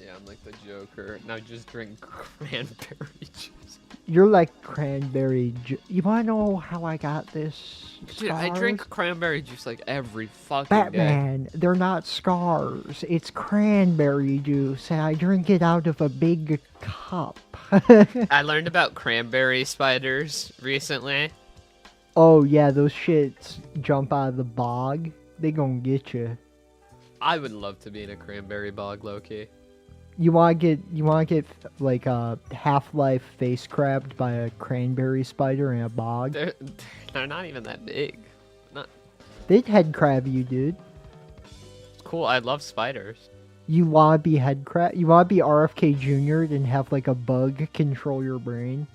Yeah, I'm like the Joker. Now just drink cranberry juice. You're like cranberry You wanna know how I got this Dude, I scars? drink cranberry juice like every fucking day. Batman, they're not scars. It's cranberry juice, and I drink it out of a big cup. I learned about cranberry spiders recently. Oh yeah, those shits jump out of the bog. They gonna get you. I would love to be in a cranberry bog, low-key. You wanna get like a Half-Life face crabbed by a cranberry spider in a bog? They're not even that big. They'd head crab you, dude. Cool, I love spiders. You wanna be head crab? You wanna be RFK Jr. and have like a bug control your brain?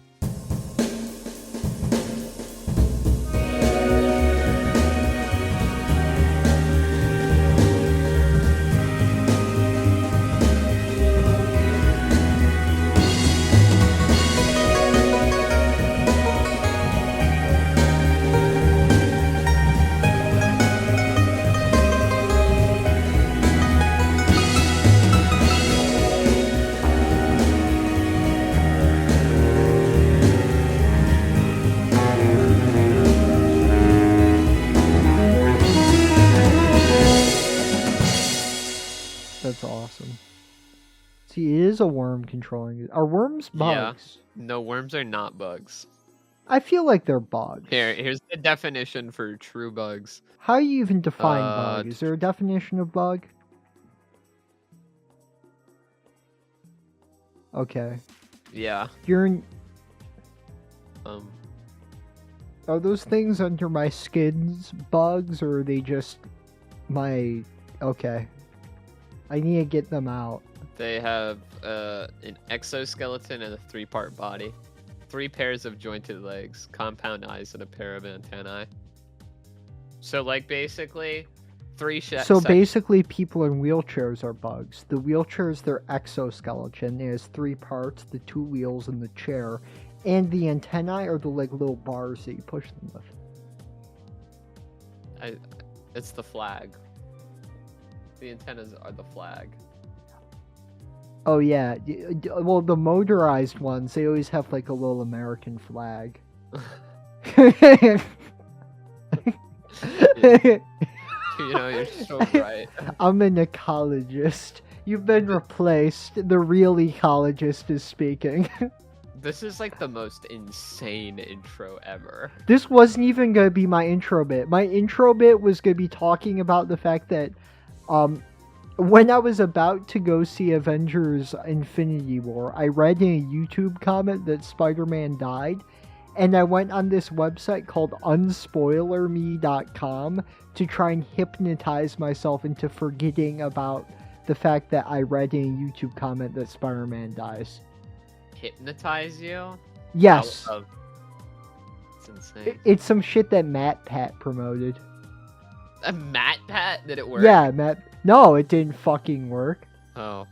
That's awesome. See, it is a worm controlling it. Are worms bugs? Yeah. No, worms are not bugs. I feel like they're bugs. Here's the definition for true bugs. How do you even define bug? Is there a definition of bug? Okay. Yeah. You're in... Are those things under my skin's bugs, or are they just my... Okay. I need to get them out. They have an exoskeleton and a 3-part body. 3 pairs of jointed legs, compound eyes, and a pair of antennae. So, like, basically, 3 So basically, people in wheelchairs are bugs. The wheelchair is their exoskeleton. It has 3 parts, the 2 wheels and the chair. And the antennae are the like little bars that you push them with. It's the flag. The antennas are the flag. Oh yeah, well the motorized ones, they always have like a little American flag. You know, you're so right. I'm an ecologist. You've been replaced. The real ecologist is speaking. This is like the most insane intro ever. This wasn't even going to be my intro bit. My intro bit was going to be talking about the fact that when I was about to go see Avengers Infinity War, I read in a YouTube comment that Spider-Man died, and I went on this website called unspoilerme.com to try and hypnotize myself into forgetting about the fact that I read in a YouTube comment that Spider-Man dies. Hypnotize you? Yes. It's insane. It's some shit that Matt Pat promoted. A Matt Pat? Did it work? Yeah, Matt. No, it didn't fucking work. Oh.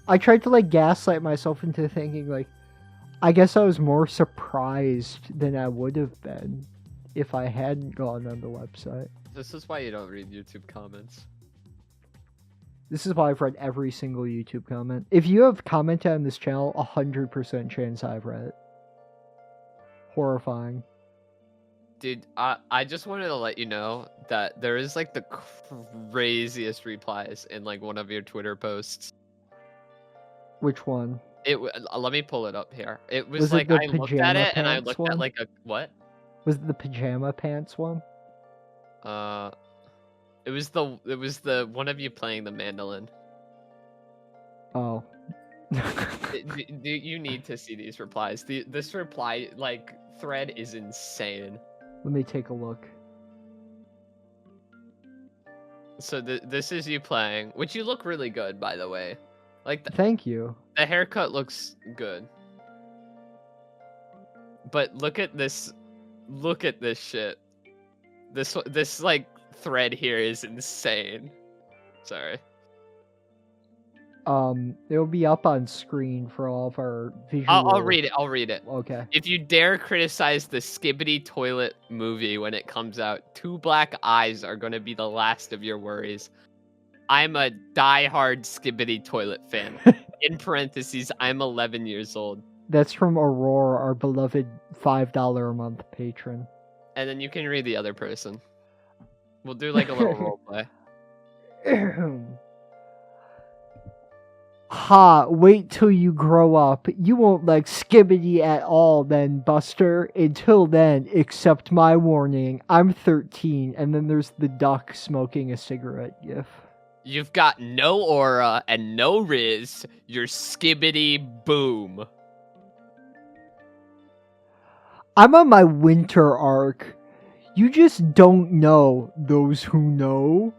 I tried to like gaslight myself into thinking like, I guess I was more surprised than I would have been if I hadn't gone on the website. This is why you don't read YouTube comments. This is why I've read every single YouTube comment. If you have commented on this channel, 100% chance I've read it. Horrifying. Dude, I just wanted to let you know that there is like the craziest replies in like one of your Twitter posts. Which one? Let me pull it up here. It was it like the I looked at it and I pants looked one? at like a what? Was it the pajama pants one? It was the one of you playing the mandolin. Oh. You need to see these replies. This reply like thread is insane. Let me take a look. So this is you playing, which you look really good, by the way. Like Thank you. The haircut looks good. But look at this. Look at this shit. This like thread here is insane. Sorry. It'll be up on screen for all of our visual... I'll read it. I'll read it. Okay. If you dare criticize the Skibbity Toilet movie when it comes out, 2 black eyes are going to be the last of your worries. I'm a diehard Skibbity toilet fan. In parentheses, I'm 11 years old. That's from Aurora, our beloved $5 a month patron. And then you can read the other person. We'll do like a little role play. Ha, wait till you grow up. You won't like Skibbity at all then, Buster. Until then, accept my warning. I'm 13, and then there's the duck smoking a cigarette gif. You've got no aura and no riz. You're Skibbity boom. I'm on my winter arc. You just don't know those who know.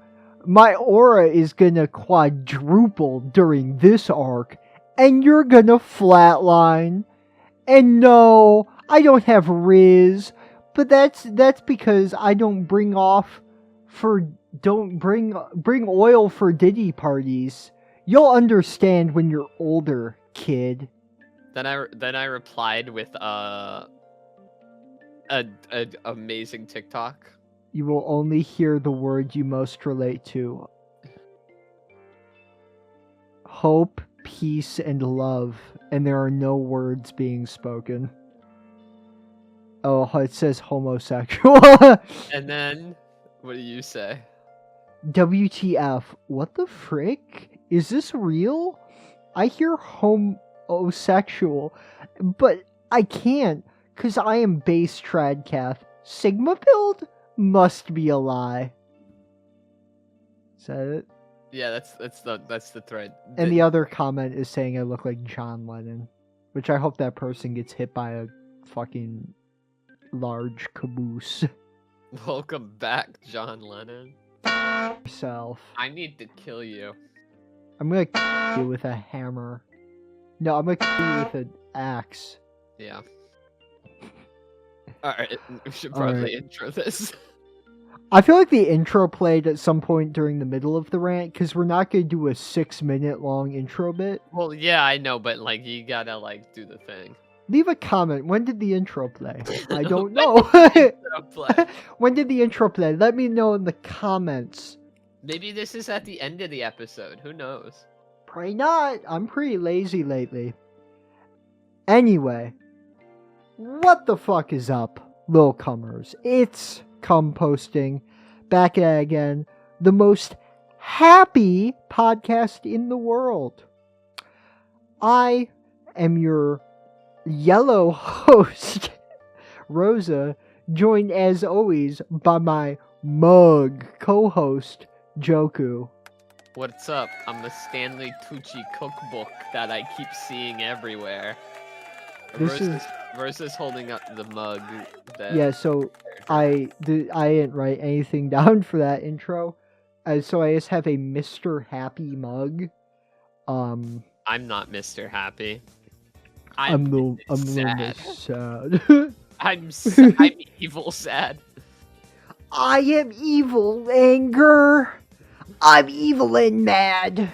My aura is gonna quadruple during this arc, and you're gonna flatline. And no, I don't have Riz, but that's because I don't bring oil for Diddy parties. You'll understand when you're older, kid. Then I replied with a amazing TikTok. You will only hear the word you most relate to. Hope, peace, and love. And there are no words being spoken. Oh, it says homosexual. And then, what do you say? WTF. What the frick? Is this real? I hear homosexual, but I can't, because I am base tradcath. Sigma build? Must be a lie. Is that it? Yeah, that's the thread. And the other comment is saying I look like John Lennon, which I hope that person gets hit by a fucking large caboose. Welcome back, John Lennon. Self. I need to kill you. I'm gonna kill you with a hammer. No, I'm gonna kill you with an axe. Yeah. Alright, we should probably intro this. I feel like the intro played at some point during the middle of the rant, because we're not gonna do a 6-minute long intro bit. Well, yeah, I know, but like you gotta like do the thing. Leave a comment. When did the intro play? I don't know. When did the intro play? Let me know in the comments. Maybe this is at the end of the episode. Who knows? Probably not. I'm pretty lazy lately. Anyway. What the fuck is up, lil comers? It's composting. Back at it again. The most happy podcast in the world. I am your yellow host, Rosa, joined as always by my mug co-host, Joku. What's up? I'm the Stanley Tucci cookbook that I keep seeing everywhere. Rosa's holding up the mug. Yeah, so I didn't write anything down for that intro. So I just have a Mr. Happy mug. I'm not Mr. Happy. I'm a little sad. sad. I'm evil sad. I am evil, anger. I'm evil and mad.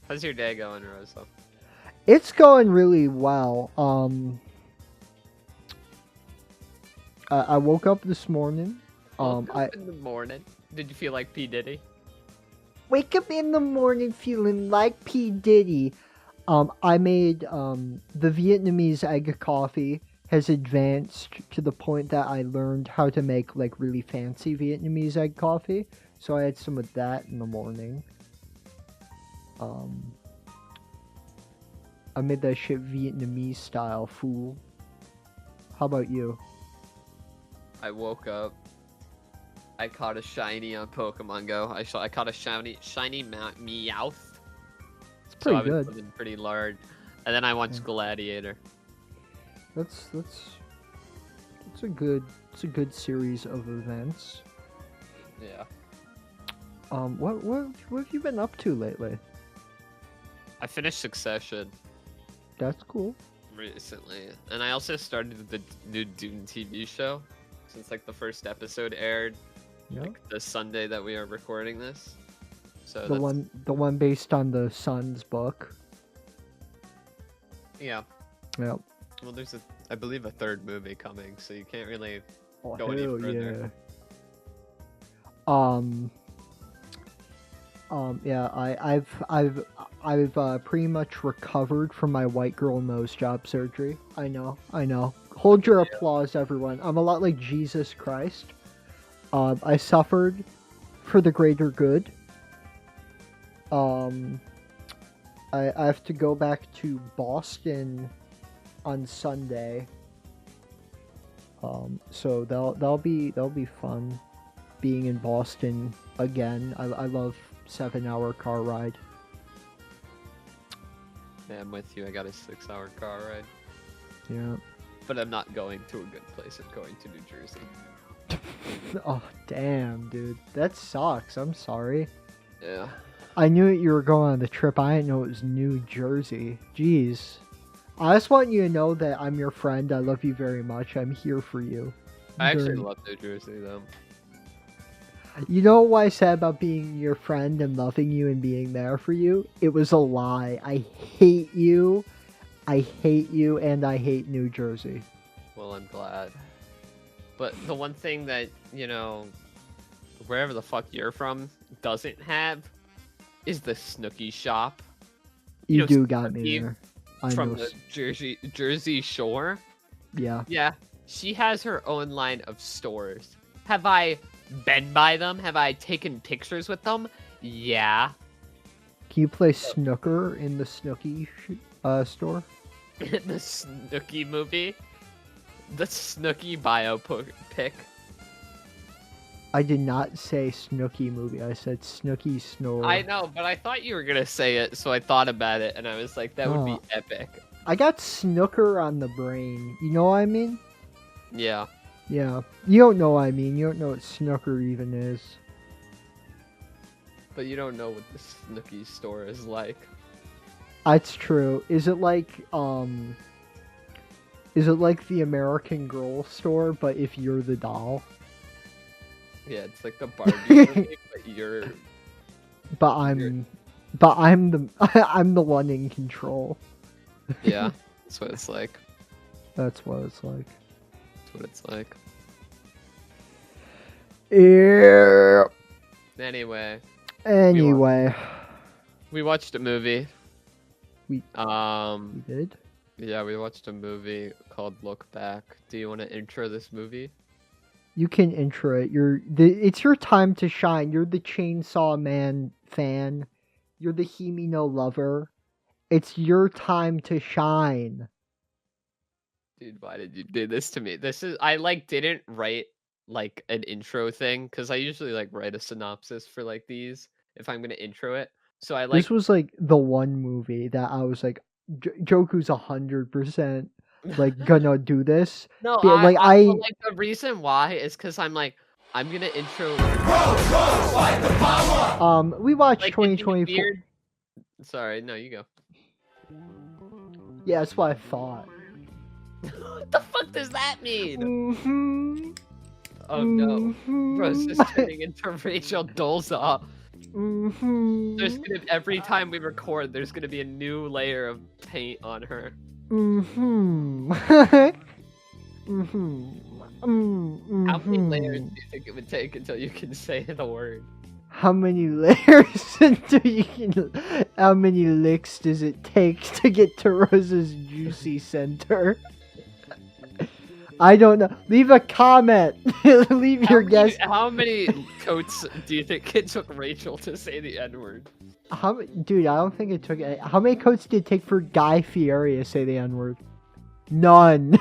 How's your day going, Rosa? It's going really well. I woke up this morning. In the morning. Did you feel like P. Diddy? Wake up in the morning feeling like P. Diddy. I made the Vietnamese egg coffee has advanced to the point that I learned how to make like really fancy Vietnamese egg coffee. So I had some of that in the morning. I made that shit Vietnamese style, fool. How about you? I woke up. I caught a shiny on Pokemon Go. I caught a shiny Meowth. It's pretty so good. I was pretty large. And then I watched Gladiator. That's a good series of events. Yeah. What have you been up to lately? I finished Succession That's cool. recently, and I also started the new Dune TV show since like the first episode aired like the Sunday that we are recording this. So the one based on the Sun's book. Yeah. Yep. Well, there's I believe a third movie coming, so you can't really go any hell further. Yeah. Yeah, I've pretty much recovered from my white girl nose job surgery. I know. Hold your applause, everyone. I'm a lot like Jesus Christ. I suffered for the greater good. I have to go back to Boston on Sunday. So that'll be fun, being in Boston again. I love 7-hour car ride. Yeah, I'm with you. I got a 6-hour car ride. Yeah. But I'm not going to a good place. I'm going to New Jersey. Oh, damn, dude. That sucks. I'm sorry. Yeah. I knew you were going on the trip. I didn't know it was New Jersey. Jeez. I just want you to know that I'm your friend. I love you very much. I'm here for you. I actually love New Jersey, though. You know what I said about being your friend and loving you and being there for you? It was a lie. I hate you. I hate you, and I hate New Jersey. Well, I'm glad. But the one thing that, wherever the fuck you're from doesn't have is the Snooki shop. You do got me there. From the Jersey Shore. Yeah. Yeah. She has her own line of stores. Have I been by them? Have I taken pictures with them? Yeah. Can you play snooker in the Snooki store? In the Snooki movie? The Snooki biopic. I did not say Snooki movie. I said Snooki snore. I know, but I thought you were gonna say it, so I thought about it, and I was like, that would be epic. I got snooker on the brain. You know what I mean? Yeah. Yeah. You don't know what I mean. You don't know what snooker even is. But you don't know what the Snooki store is like. That's true. Is it like the American Girl store, but if you're the doll? Yeah, it's like the Barbie movie, but you're. But I'm the one in control. Yeah, that's what it's like. That's what it's like. That's what it's like. Yeah. Anyway. We watched a movie. We did? Yeah, we watched a movie called Look Back. Do you want to intro this movie? You can intro it. It's your time to shine. You're the Chainsaw Man fan. You're the Himino lover. It's your time to shine. Dude, why did you do this to me? I didn't write an intro thing, because I usually write a synopsis for these if I'm gonna intro it. So This was the one movie that I was like, Joku's 100% gonna do this. No, the reason why is because I'm gonna intro. We watched 2024. Sorry, no, you go. Yeah, that's what I thought. What the fuck does that mean? Mm-hmm. Oh no, Rosa's turning into Rachel Dolezal. Mm-hmm. Every time we record, there's gonna be a new layer of paint on her. Mm-hmm. How many layers do you think it would take until you can say the word? How many layers how many licks does it take to get to Rosa's juicy center? I don't know. Leave a comment. Leave your guess. How many coats do you think it took Rachel to say the N-word? Dude, I don't think it took. How many coats did it take for Guy Fieri to say the N-word? None.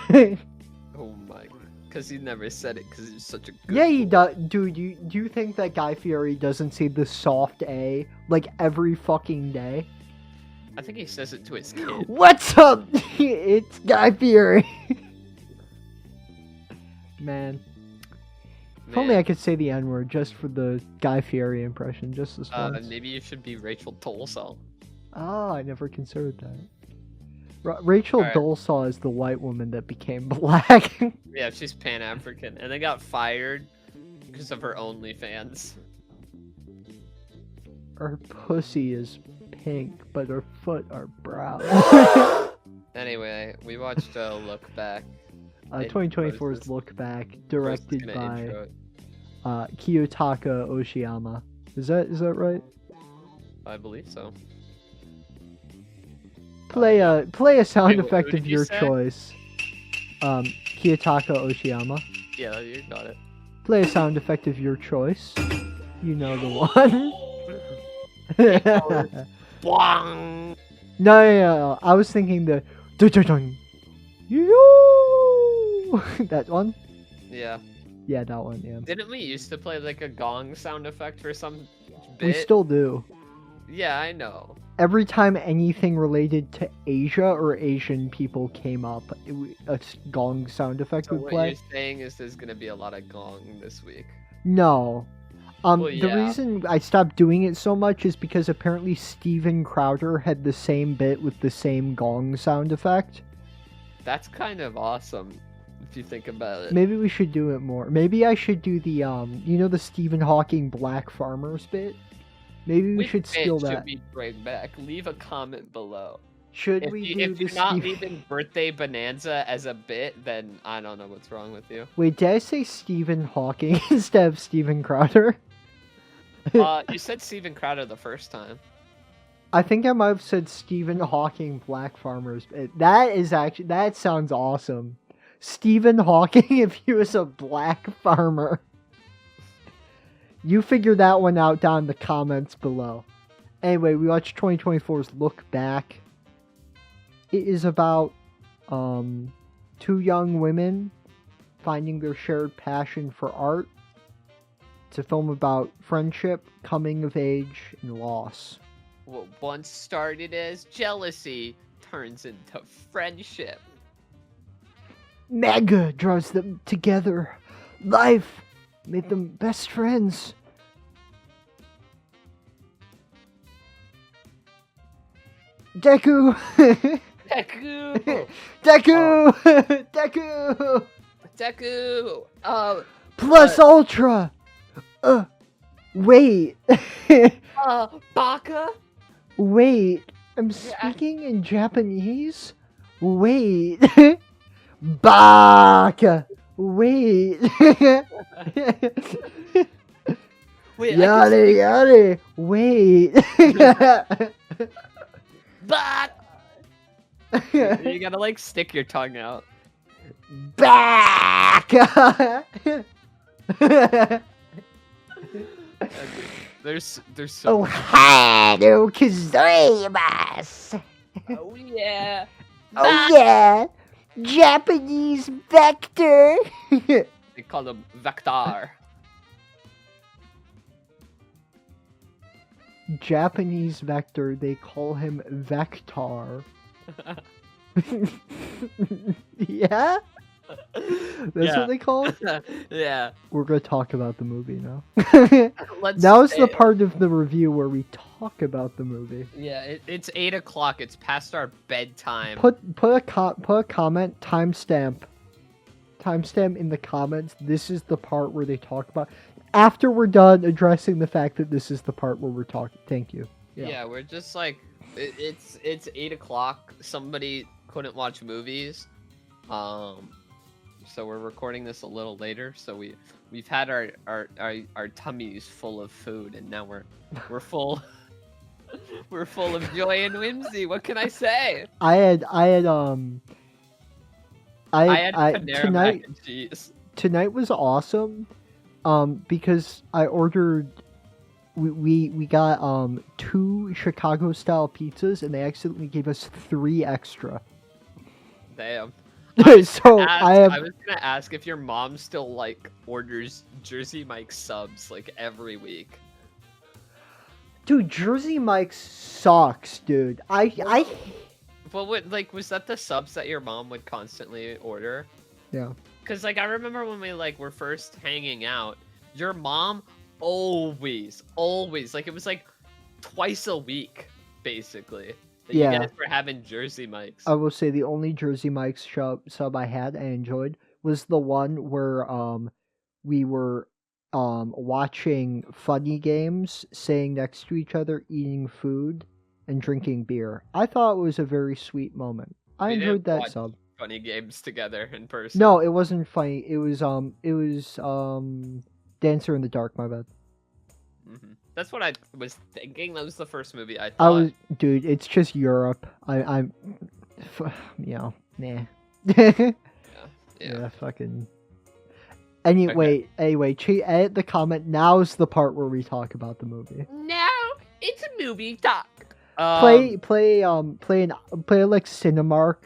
Oh my! Because he never said it. Because he's such a good. Yeah, he does. Dude, do you think that Guy Fieri doesn't say the soft A every fucking day? I think he says it to his kid. What's up? It's Guy Fieri. Man. If only I could say the N-word just for the Guy Fieri impression, just as once. Maybe you should be Rachel Dolezal. Oh, I never considered that. Rachel Dolezal is the white woman that became black. Yeah, she's Pan-African, and they got fired because of her OnlyFans. Her pussy is pink, but her foot are brown. Anyway, we watched Look Back. 2024's Look Back, directed by Kiyotaka Oshiyama. Is that right? I believe so. Play a sound Wait, effect who of did you your say? choice. Kiyotaka Oshiyama. Yeah, you got it. Play a sound effect of your choice. You know the one. Boing! No. I was thinking the dun-dun-dun. Yo! That one? Yeah. Yeah, that one, yeah. Didn't we used to play like a gong sound effect for some bit? We still do. Yeah, I know. Every time anything related to Asia or Asian people came up, a gong sound effect So would what play. you're saying is there's gonna be a lot of gong this week. No. Well, The yeah. reason I stopped doing it so much is because apparently Steven Crowder had the same bit with the same gong sound effect. That's kind of awesome if you think about it. Maybe we should do it more. Maybe I should do the the Stephen Hawking Black Farmers bit. Maybe we should steal that. Should we bring back? Leave a comment below. Should If, we you, do if the you're not Steve... leaving Birthday Bonanza as a bit, then I don't know what's wrong with you. Wait, did I say Stephen Hawking instead of Steven Crowder? You said Steven Crowder the first time. I think I might have said Stephen Hawking Black Farmers. That sounds awesome. Stephen Hawking if he was a black farmer. You figure that one out down in the comments below. Anyway, we watched 2024's Look Back. It is about two young women finding their shared passion for art. It's a film about friendship, coming of age, and loss. What once started as jealousy turns into friendship. Manga draws them together. Life made them best friends. Deku! Deku! Deku! Deku! Deku! Plus Ultra! Wait. Baka? Wait. I'm speaking in Japanese? Wait. Baka! Wait. Wait, Yada. Wait. Bak! You gotta like stick your tongue out. Back! There's so Ohio Kazooimas! Oh yeah! Oh yeah! Japanese Vector! They call him Vector. Japanese Vector, they call him Vector. Yeah? That's what they call it? Yeah. We're gonna talk about the movie now. Let's Now is the say- part of the review where we talk about the movie. Yeah, it's 8 o'clock. It's past our bedtime. Put a comment, timestamp in the comments. This is the part where they talk about. After we're done addressing the fact that this is the part where we're talking. Thank you. Yeah, we're just like it's 8 o'clock. Somebody couldn't watch movies, so we're recording this a little later. So we've had our tummies full of food, and now we're full. We're full of joy and whimsy. What can I say? I had Panera mac and cheese. Tonight was awesome, because I ordered. We got 2 Chicago style pizzas, and they accidentally gave us 3 extra. Damn. So I was gonna ask if your mom still like orders Jersey Mike subs like every week. Dude, Jersey Mike sucks, dude. I Well, what, like, was that the subs that your mom would constantly order? Yeah. Cause like I remember when we like were first hanging out, your mom always, like it was like twice a week, basically. That Yeah. You guys were having Jersey Mikes. I will say the only Jersey Mike's sub I had and enjoyed was the one where we were watching funny games, saying next to each other, eating food, and drinking beer. I thought it was a very sweet moment. I We enjoyed didn't that watch sub. Funny games together in person. No, it wasn't funny. It was Dancer in the Dark, my bad. Mhm. That's what I was thinking. That was the first movie I I thought. was, dude. It's just Europe. I'm, you know, nah. Yeah. Yeah, fucking. Anyway, edit the comment. Now's the part where we talk about the movie. Now it's a movie talk. Play like Cinemark,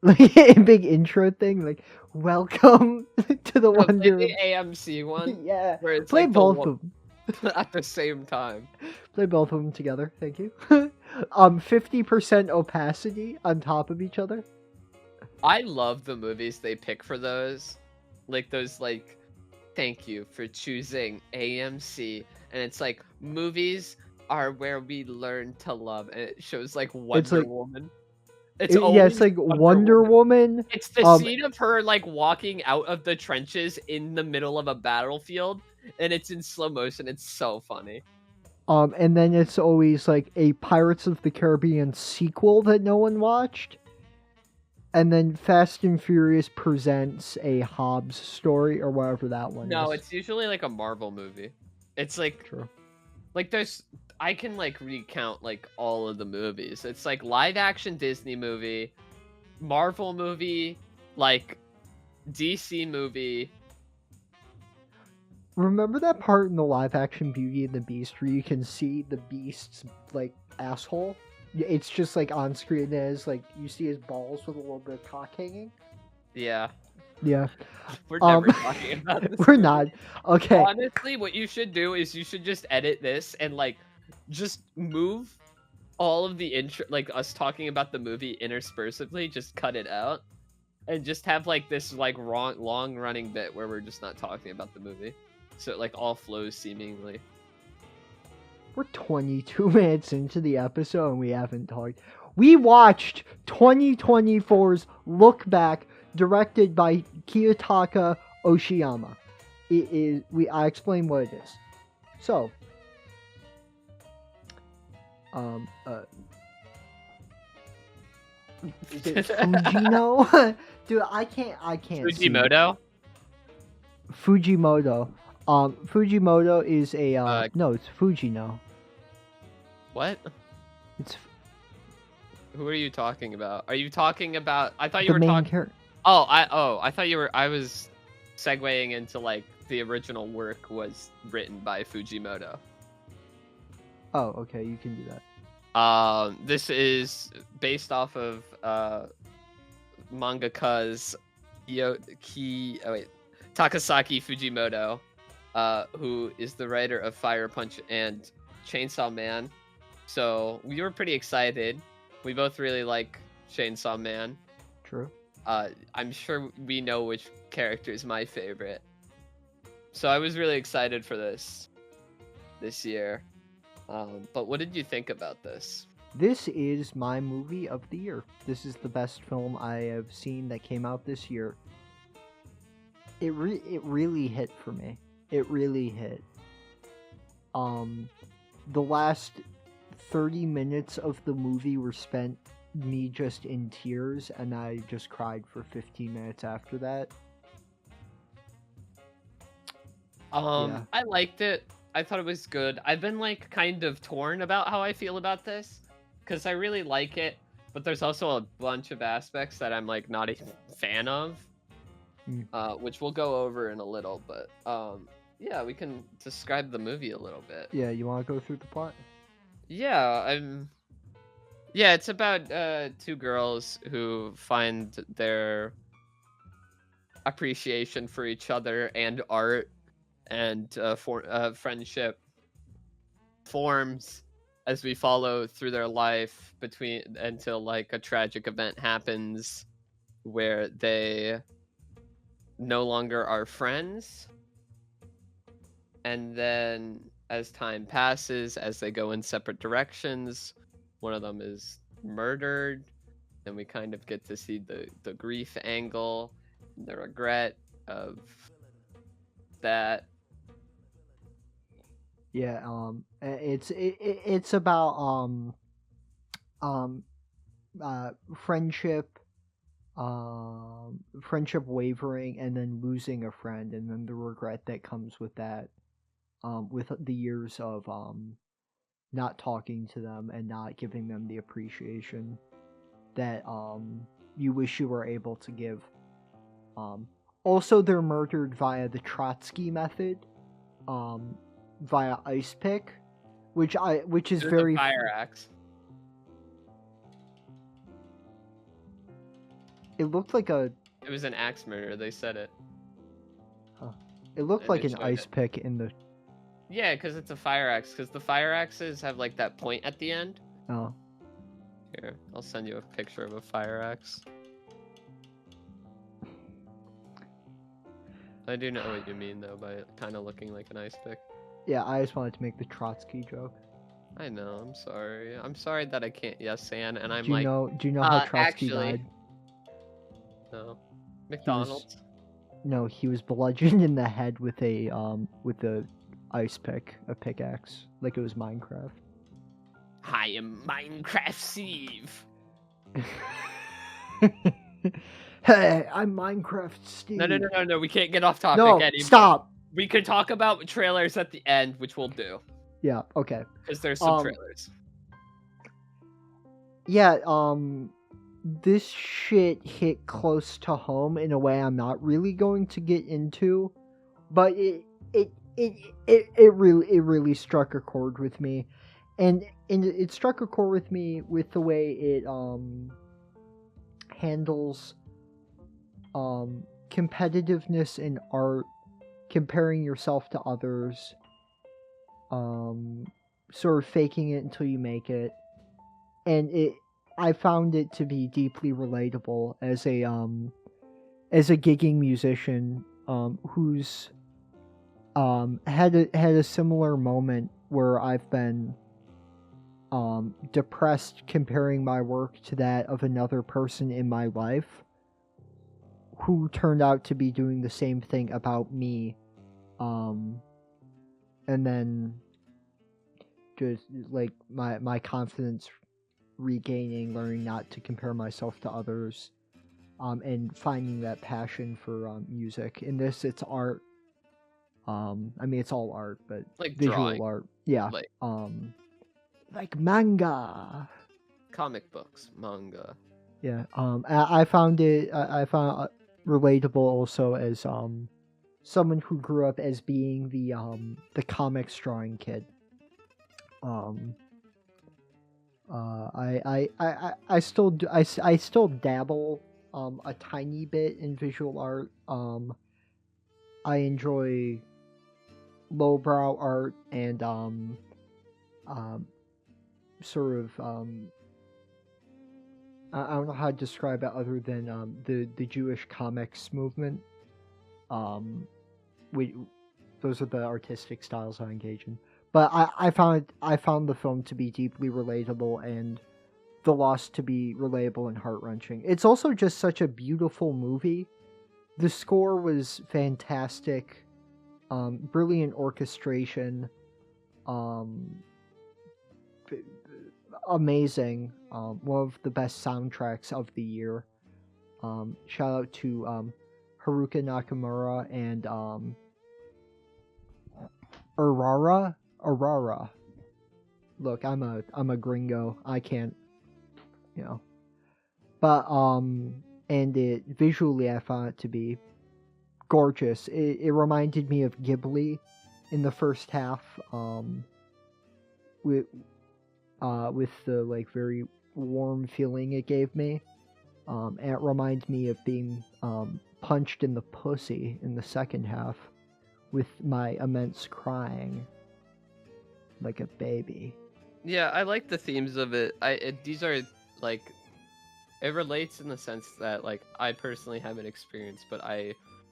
like a big intro thing, like welcome to the No, play Wonder. the AMC one. Yeah, Where it's play like both of them. at the same time. Play both of them together. Thank you. 50% opacity on top of each other. I love the movies they pick for those. Like those like thank you for choosing AMC. And it's like movies are where we learn to love, and it shows like Wonder Woman. It's like Wonder Woman. It's the scene of her like walking out of the trenches in the middle of a battlefield, and it's in slow motion. It's so funny. And then it's always like a Pirates of the Caribbean sequel that no one watched. And then Fast and Furious presents a Hobbs story or whatever that one is. No, it's usually like a Marvel movie. It's like True. Like I can like recount like all of the movies. It's like live action Disney movie, Marvel movie, like DC movie. Remember that part in the live action Beauty and the Beast where you can see the Beast's like asshole? It's just like on screen as like you see his balls with a little bit of cock hanging. Yeah. Yeah. We're never talking about this. We're movie. not. Okay. Honestly, what you should do is you should just edit this and like just move all of the intro, like us talking about the movie interspersively, just cut it out and just have like this like long running bit where we're just not talking about the movie. So it like all flows seemingly. We're 22 minutes into the episode and we haven't talked. We watched 2024's Look Back, directed by Kiyotaka Oshiyama. It is. I explain what it is. So, is it Fujino? Dude, I can't. Fujimoto. Fujimoto. Fujimoto is a no, it's Fujino. What? It's Who are you talking about? Are you talking about? I thought you were the main talking. character. I thought you were. I was segueing into like the original work was written by Fujimoto. Oh, okay, you can do that. This is based off of mangaka's Takasaki Fujimoto, who is the writer of Fire Punch and Chainsaw Man. So we were pretty excited. We both really like Chainsaw Man. True. I'm sure we know which character is my favorite. So I was really excited for this year. But what did you think about this? This is my movie of the year. This is the best film I have seen that came out this year. It really hit for me. It really hit. The last 30 minutes of the movie were spent me just in tears, and I just cried for 15 minutes after that. Yeah. I liked it. I thought it was good. I've been like kind of torn about how I feel about this because I really like it, but there's also a bunch of aspects that I'm like not a fan of, which we'll go over in a little. But yeah, we can describe the movie a little bit. Yeah, you want to go through the plot? Yeah, Yeah, it's about two girls who find their appreciation for each other and art, and friendship forms as we follow through their life until like a tragic event happens where they no longer are friends. And then as time passes, as they go in separate directions, one of them is murdered, and we kind of get to see the grief angle, the regret of that. Yeah, it's about friendship, friendship wavering, and then losing a friend, and then the regret that comes with that. with the years of not talking to them and not giving them the appreciation that you wish you were able to give. Also, they're murdered via the Trotsky method, via ice pick, which is There's very a fire axe. It looked like a. It was an axe murder. They said it. It looked And like it an showed ice it. pick in the. Yeah, because it's a fire axe. Because the fire axes have like that point at the end. Oh. Here, I'll send you a picture of a fire axe. I do know what you mean though by it kind of looking like an ice pick. Yeah, I just wanted to make the Trotsky joke. I know. I'm sorry. I'm sorry that I can't yes and I'm Do you like. know how Trotsky Actually, died? no. McDonald's. No, he was bludgeoned in the head with a ice pick, a pickaxe, like it was Minecraft. I am Minecraft Steve. Hey, I'm Minecraft Steve. No. We can't get off topic No, anymore. stop. We could talk about trailers at the end, which we'll do. Yeah, okay. Because there's some trailers. Yeah, this shit hit close to home in a way I'm not really going to get into, but it really struck a chord with me, and it struck a chord with me with the way it handles competitiveness in art, comparing yourself to others, sort of faking it until you make it, and I found it to be deeply relatable as a gigging musician who's had a similar moment where I've been depressed comparing my work to that of another person in my life who turned out to be doing the same thing about me, and then just like my confidence regaining, learning not to compare myself to others, and finding that passion for music. In this, it's art. I mean, it's all art, but Like visual drawing. art. Yeah. Like manga. Comic books, manga. Yeah. I found it. I found relatable also as someone who grew up as being the comics drawing kid. I still do, I still dabble a tiny bit in visual art. I enjoy lowbrow art and sort of I don't know how to describe it other than the Jewish comics movement. Those are the artistic styles I engage in. But I found the film to be deeply relatable and the loss to be relatable and heart-wrenching. It's also just such a beautiful movie. The score was fantastic. Brilliant orchestration. Amazing. One of the best soundtracks of the year. Shout out to Haruka Nakamura and Aurora. Look, I'm a gringo. I can't, you know. But and it visually I found it to be gorgeous. It reminded me of Ghibli in the first half. With the like very warm feeling it gave me. And it reminds me of being punched in the pussy in the second half with my immense crying like a baby. Yeah, I like the themes of it. These are like, it relates in the sense that like I personally haven't experienced, but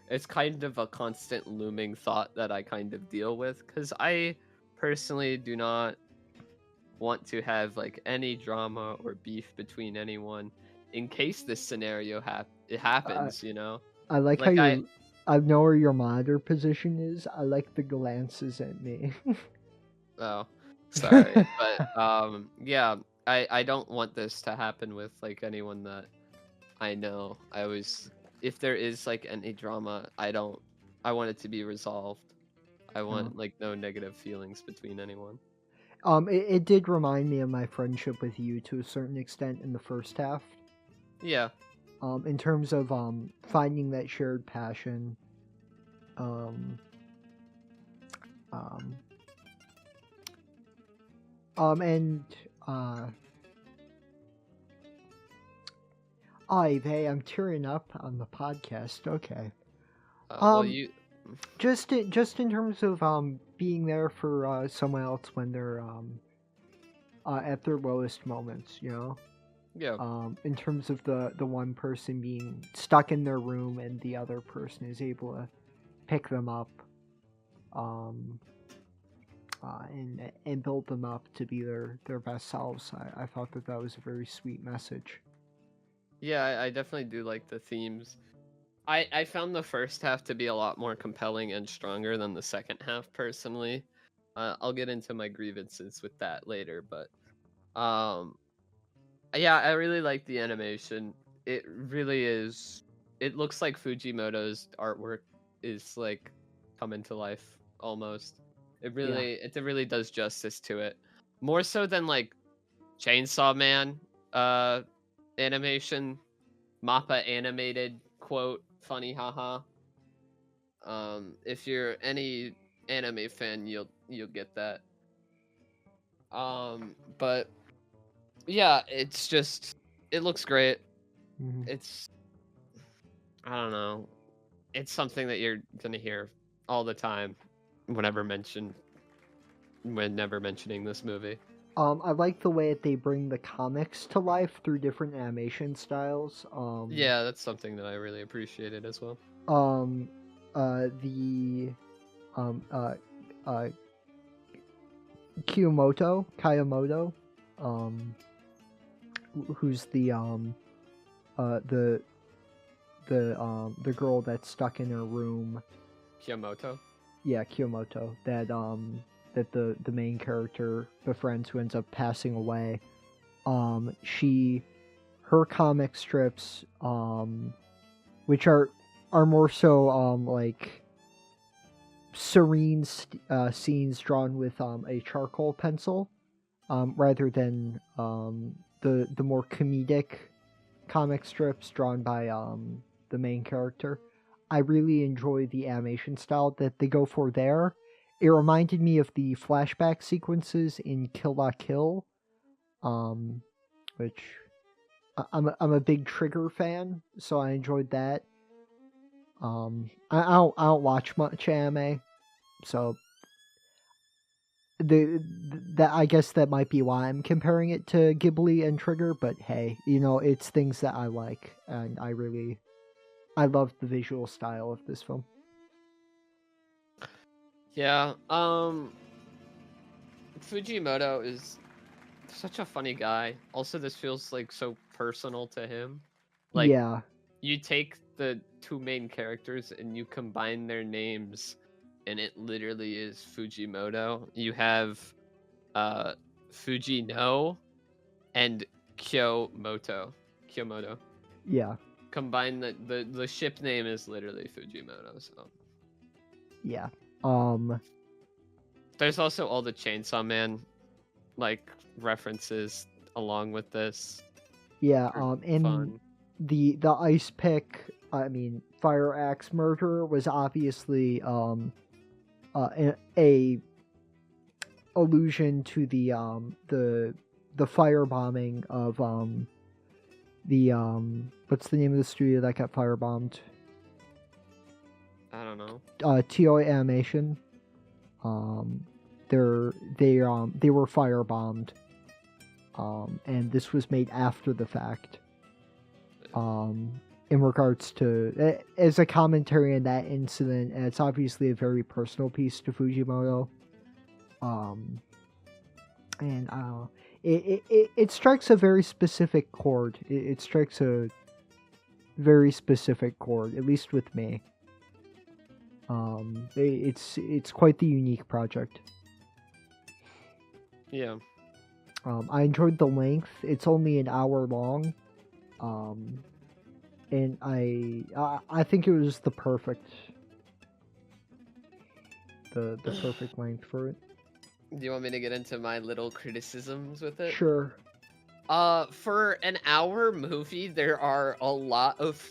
it's kind of a constant looming thought that I kind of deal with, because I personally do not want to have like any drama or beef between anyone in case this scenario happens, you know. I like Like, how I know where your monitor position is. I like the glances at me. Oh, sorry, but yeah, I don't want this to happen with like anyone that I know. If there is like any drama, I want it to be resolved. I want like no negative feelings between anyone. It did remind me of my friendship with you to a certain extent in the first half. Yeah. In terms of finding that shared passion. And hey, I'm tearing up on the podcast. Okay. Well, you. Just in terms of being there for someone else when they're at their lowest moments, you know. Yeah. In terms of the one person being stuck in their room and the other person is able to pick them up, and build them up to be their best selves. I thought that was a very sweet message. Yeah, I definitely do like the themes. I found the first half to be a lot more compelling and stronger than the second half, personally. I'll get into my grievances with that later, but yeah, I really like the animation. It really is. It looks like Fujimoto's artwork is like coming to life almost. It really does justice to it. More so than like Chainsaw Man animation, Mappa animated quote funny haha. If you're any anime fan, you'll get that. But yeah, it's just it looks great. Mm-hmm. It's I don't know. It's something that you're gonna hear all the time whenever mentioning this movie. I like the way that they bring the comics to life through different animation styles. Yeah, that's something that I really appreciated as well. The Kayamoto, who's the the girl that's stuck in her room. Kiyomoto. Yeah, Kiyomoto. That the main character befriends, who ends up passing away. Her comic strips, which are more so like serene scenes drawn with a charcoal pencil, rather than the more comedic comic strips drawn by the main character. I really enjoy the animation style that they go for there. It reminded me of the flashback sequences in Kill La Kill, which I'm a big Trigger fan, so I enjoyed that. I don't watch much anime, so that I guess that might be why I'm comparing it to Ghibli and Trigger. But hey, you know, it's things that I like, and I love the visual style of this film. Yeah, Fujimoto is such a funny guy. Also, this feels like so personal to him. Like, Yeah, you take the two main characters and you combine their names, and it literally is Fujimoto. You have Fujino and Kyomoto. yeah, Combine the ship name is literally Fujimoto. So yeah. there's also all the Chainsaw Man like references along with this. Yeah, and Fun. the ice pick, I mean, fire axe murder was obviously a allusion to the firebombing of the what's the name of the studio that got firebombed? I don't know. Toei Animation. They were firebombed. And this was made after the fact. In regards to as a commentary on that incident, and it's obviously a very personal piece to Fujimoto. And I don't know, it strikes a very specific chord. It strikes a very specific chord, at least with me. It's quite the unique project. Yeah. I enjoyed the length. It's only an hour long. And I think it was the perfect the perfect length for it. Do you want me to get into my little criticisms with it? Sure. For an hour movie, there are a lot of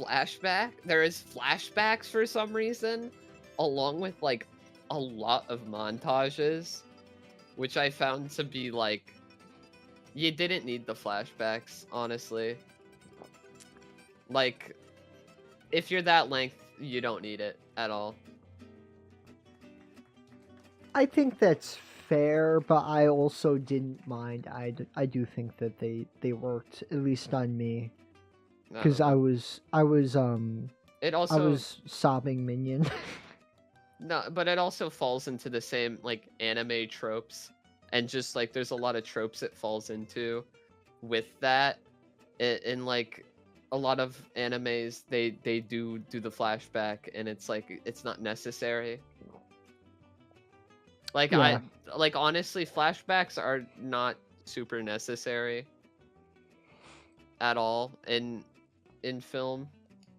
there is flashbacks for some reason, along with like a lot of montages, which I found to be like, you didn't need the flashbacks, honestly. Like, if you're that length, you don't need it at all. I think that's fair, but I also didn't mind. I do think that they worked, at least on me, because I was It also I was sobbing minion. no, but it also falls into the same like anime tropes, and just like there's a lot of tropes it falls into with that. In like a lot of animes, they do the flashback, and it's like it's not necessary. Like Yeah. honestly, flashbacks are not super necessary at all in film,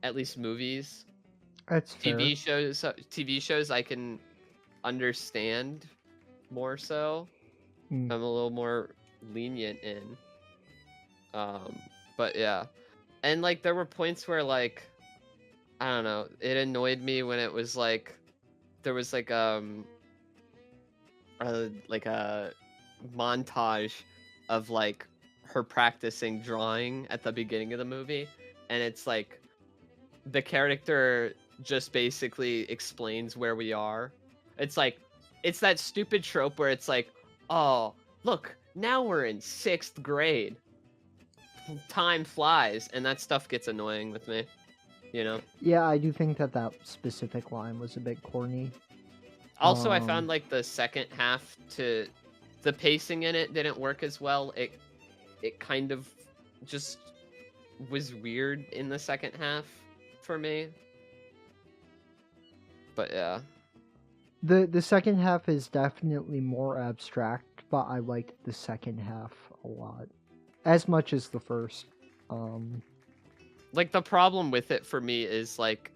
at least movies. That's fair. TV shows I can understand more so. Mm. I'm a little more lenient in. But yeah. And like there were points where like I don't know, it annoyed me when it was like there was like a montage of like her practicing drawing at the beginning of the movie, and it's like the character just basically explains where we are. It's like it's that stupid trope where it's like, oh look, now we're in 6th grade, time flies, and that stuff gets annoying with me, you know. Yeah, I do think that specific line was a bit corny. Also, I found like the second half to the pacing in it didn't work as well. It kind of just was weird in the second half for me. But yeah. The second half is definitely more abstract, but I liked the second half a lot. As much as the first. Like the problem with it for me is like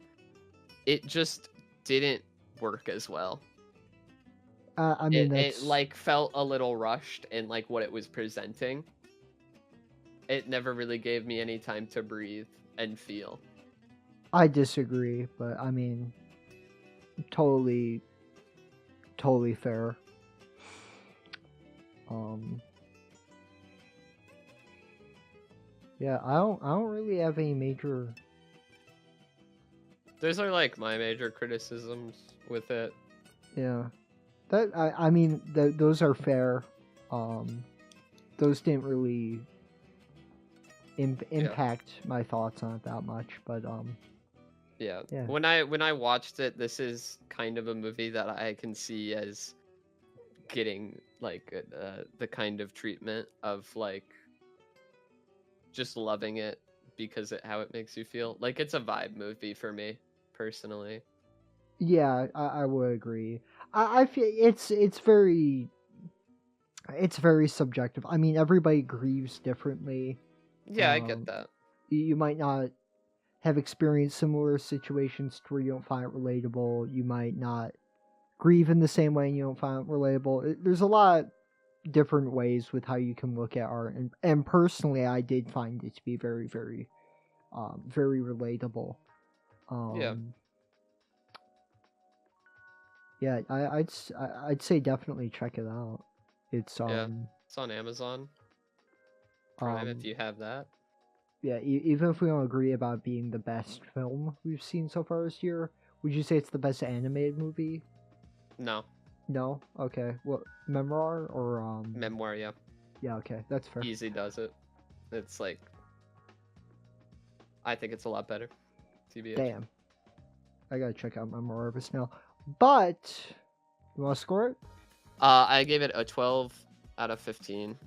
it just didn't work as well. I mean, it like felt a little rushed in like what it was presenting. It never really gave me any time to breathe and feel. I disagree, but I mean, totally fair. Yeah, I don't really have any major. Those are like my major criticisms with it. Yeah, that I mean those are fair. Those didn't really impact my thoughts on it that much, but yeah. Yeah. When I watched it, this is kind of a movie that I can see as getting like the kind of treatment of like just loving it because how it makes you feel. Like it's a vibe movie for me personally. Yeah, I would agree. I feel it's very subjective. I mean, everybody grieves differently. Yeah, I get that. You might not have experienced similar situations to where you don't find it relatable. You might not grieve in the same way and you don't find it relatable. There's a lot of different ways with how you can look at art, and personally, I did find it to be very, very, very relatable. Yeah. Yeah, I'd say definitely check it out. It's it's on Amazon Prime if you have that. Yeah, even if we don't agree about being the best film we've seen so far this year, would you say it's the best animated movie? No. No? Okay. What, Memoir or Memoir, yeah. Yeah, okay. That's fair. Easy does it. It's like I think it's a lot better. TBH. Damn. I gotta check out Memoir of a Snail. But you wanna score it? I gave it a 12 out of 15.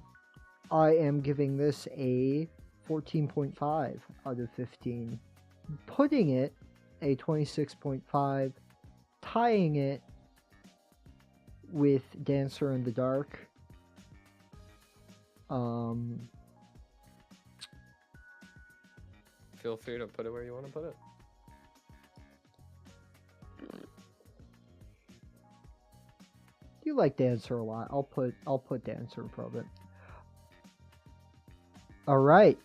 I am giving this a 14.5 out of 15. Putting it a 26.5, tying it with Dancer in the Dark. Feel free to put it where you want to put it. You like Dancer a lot. I'll put Dancer in front of it. All right.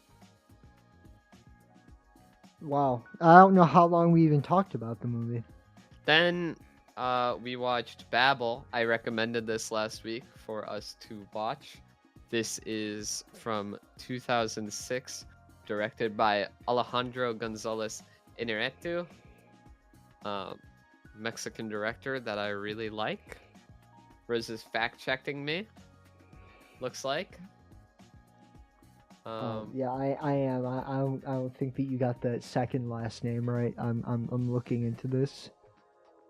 Wow. I don't know how long we even talked about the movie. Then we watched Babel. I recommended this last week for us to watch. This is from 2006, directed by Alejandro González Iñárritu, Mexican director that I really like. Rosa's fact-checking me. Looks like. Yeah, I am. I don't think that you got the second last name right. I'm looking into this.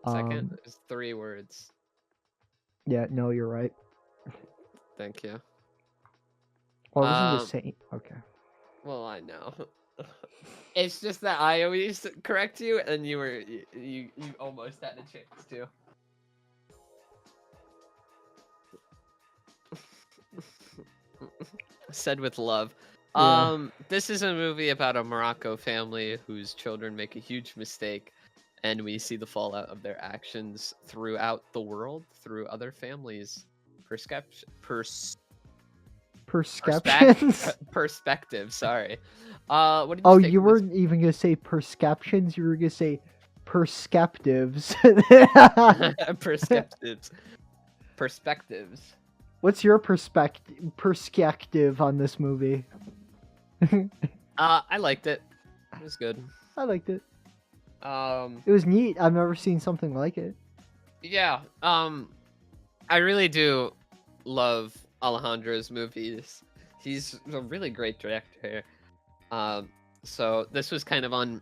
Second is 3 words. Yeah, no, you're right. Thank you. Well, it wasn't the same. Okay. Well, I know. It's just that I always correct you, and you almost had a chance to. Said with love. Yeah. This is a movie about a Morocco family whose children make a huge mistake, and we see the fallout of their actions throughout the world through other families' perspective. Sorry. What did you Oh, say you from this- weren't even gonna say perceptions. You were gonna say perspectives. Perspectives. What's your perspective on this movie? I liked it. It was good. I liked it. Um, It was neat. I've never seen something like it. yeah. I really do love Alejandro's movies. He's a really great director. So this was kind of on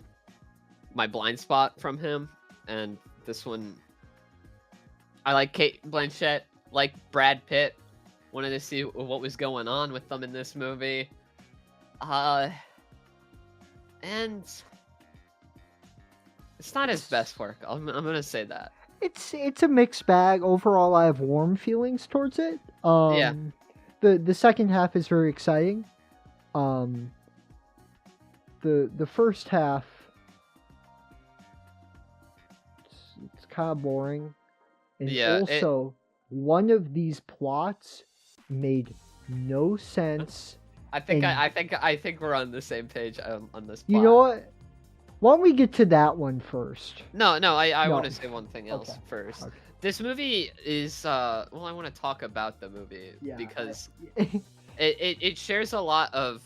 my blind spot from him, and this one, I like Kate Blanchett, like Brad Pitt. Wanted to see what was going on with them in this movie. And it's not his best work. I'm gonna say that. It's a mixed bag. Overall, I have warm feelings towards it. Yeah. The second half is very exciting. The first half, it's kind of boring. And Yeah, also, one of these plots made no sense. I think And- I think we're on the same page on this. You plot. know what? Why don't we get to that one first? No, I No. want to say one thing else Okay. first. Okay. This movie is well, I want to talk about the movie Yeah, because it shares a lot of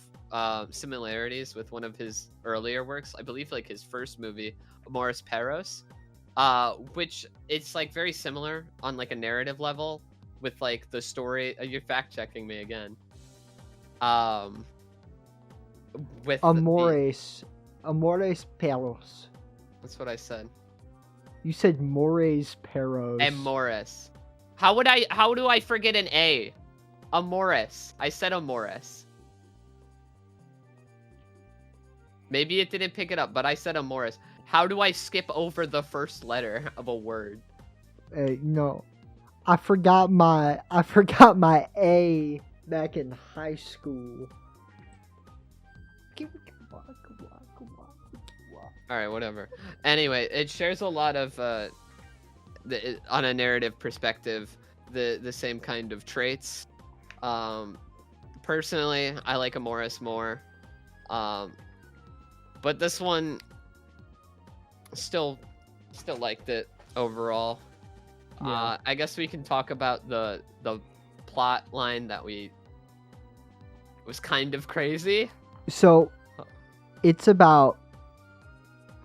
similarities with one of his earlier works. I believe like his first movie, Morris Peros, which it's like very similar on like a narrative level with like the story. You're fact checking me again. With Amores Perros. that's what I said. You said Mores Perros. And Morris. How do I forget an A? Morris. I said Morris. Maybe it didn't pick it up, but I said Morris. How do I skip over the first letter of a word? No. I forgot my A back in high school. All right, whatever. Anyway, it shares a lot of on a narrative perspective, the same kind of traits. Personally, I like a Morris more. But this one still liked it overall. Yeah. I guess we can talk about the plot line that was kind of crazy. So it's about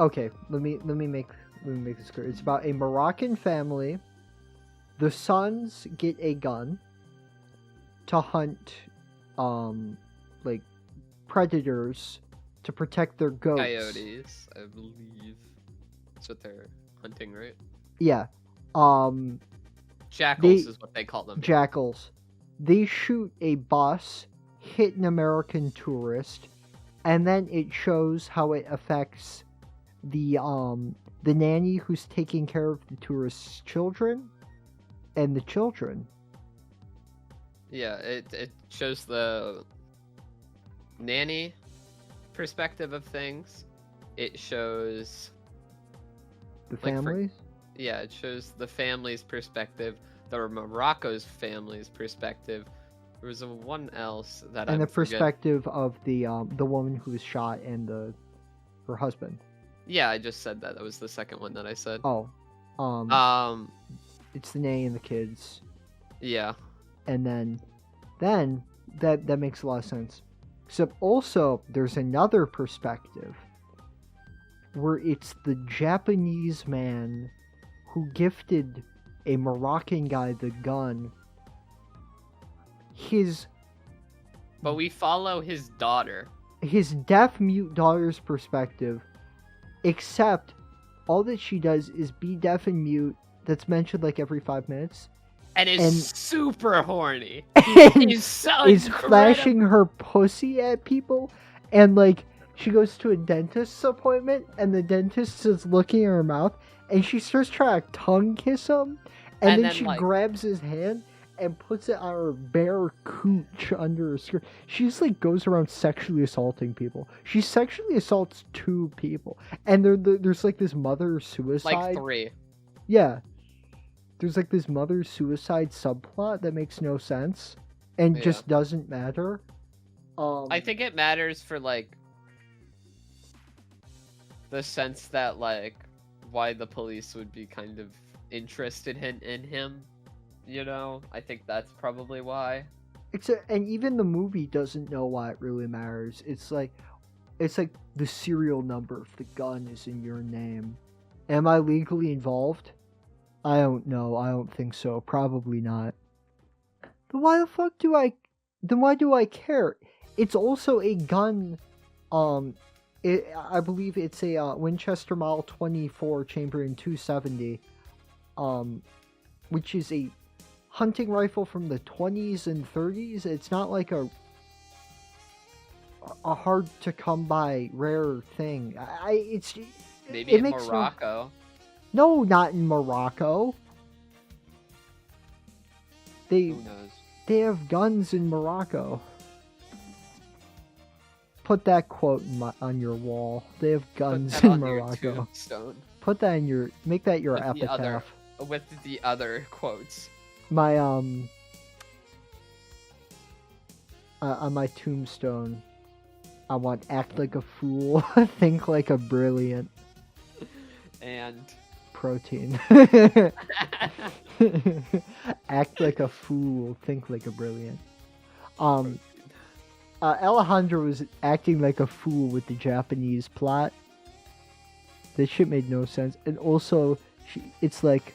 okay, let me make this clear. It's about a Moroccan family. The sons get a gun to hunt like predators to protect their goats. Coyotes, I believe. That's what they're hunting, right? Yeah. Jackals is what they call them. Jackals. They shoot a bus, hit an American tourist, and then it shows how it affects the nanny who's taking care of the tourist's children and the children. Yeah, it shows the nanny perspective of things. It shows The Like for- families. it shows the family's perspective the Morocco's family's perspective. There was one else that And I'm the perspective of the woman who was shot and her husband. Yeah, I just said that. That was the second one that I said. Oh, it's the nanny and the kids. Yeah. And then that makes a lot of sense. Except also there's another perspective where it's the Japanese man who gifted a Moroccan guy the gun. But we follow his daughter. His deaf-mute daughter's perspective, except all that she does is be deaf and mute. That's mentioned like every 5 minutes. And is super horny. And He's so is flashing her pussy at people. And like, she goes to a dentist's appointment, and the dentist is looking at her mouth, and she starts trying to tongue kiss him. And then she grabs his hand and puts it on her bare cooch under her skirt. She's like goes around sexually assaulting people. She sexually assaults 2 people, and there's like this mother suicide. Like 3. Yeah, there's like this mother suicide subplot that makes no sense and just doesn't matter. I think it matters for like the sense that like why the police would be kind of interested in him. You know, I think that's probably why. And even the movie doesn't know why it really matters. It's like the serial number if the gun is in your name. Am I legally involved? I don't know. I don't think so. Probably not. But why the fuck do I... Then why do I care? It's also a gun... I believe it's a Winchester Model 24 chamber in 270. Which is a hunting rifle from the 20s and 30s. It's not like a hard to come by rare thing. Maybe in Morocco. No, not in Morocco. Who knows? They have guns in Morocco. Put that quote on your wall. They have guns in Morocco. Put that in your... Make that your epitaph. With the other quotes. My on my tombstone, I want act like a fool, think like a brilliant, and protein. Act like a fool, think like a brilliant. Alejandro was acting like a fool with the Japanese plot. This shit made no sense, and also it's like,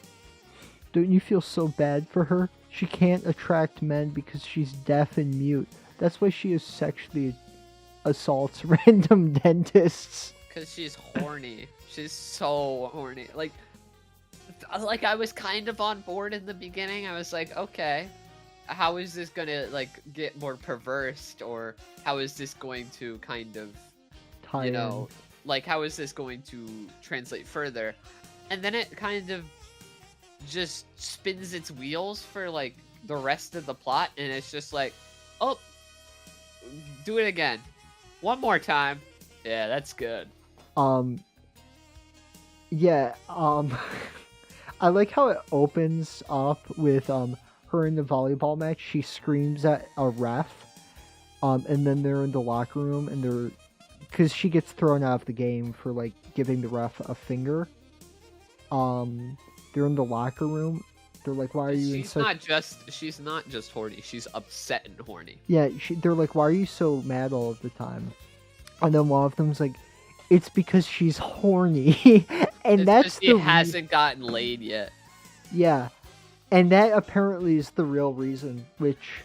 don't you feel so bad for her? She can't attract men because she's deaf and mute. That's why she sexually assaults random dentists. Because she's horny. She's so horny. Like I was kind of on board in the beginning. I was like, okay, how is this gonna like get more perverse, or how is this going to kind of, like how is this going to translate further? And then it kind of just spins its wheels for like the rest of the plot, and it's just like, oh, do it again, one more time. Yeah, that's good. I like how it opens up with her in the volleyball match. She screams at a ref, and then they're in the locker room, and because she gets thrown out of the game for like giving the ref a finger. They're in the locker room. They're like, why are you she's not just horny, she's upset and horny. Yeah, they're like, why are you so mad all of the time? And then one of them's like, it's because she's horny. And that's she hasn't gotten laid yet. Yeah. And that apparently is the real reason, which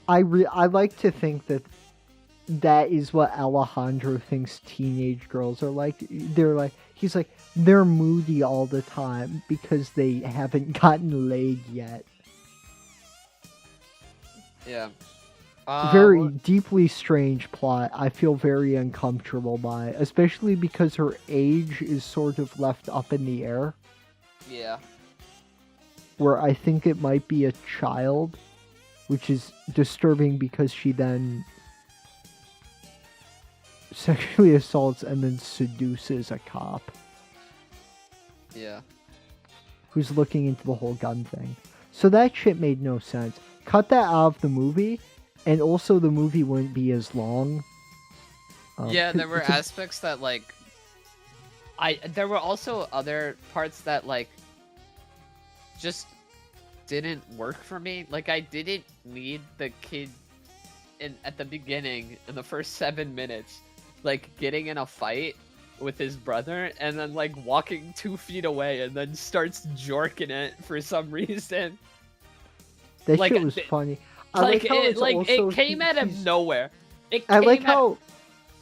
I like to think that is what Alejandro thinks teenage girls are like. He's like, they're moody all the time because they haven't gotten laid yet. Yeah. Very deeply strange plot. I feel very uncomfortable by, especially because her age is sort of left up in the air. Yeah. Where I think it might be a child, which is disturbing because she then sexually assaults and then seduces a cop. Yeah. who's looking into the whole gun thing. So that shit made no sense. Cut that out of the movie, and also the movie wouldn't be as long. Yeah, there were aspects that like there were also other parts that like just didn't work for me. Like I didn't need the kid at the beginning in the first 7 minutes like getting in a fight with his brother and then like walking 2 feet away and then starts jorking it for some reason. That like, shit was funny. I like how it, it's like also, it came out of nowhere. I like how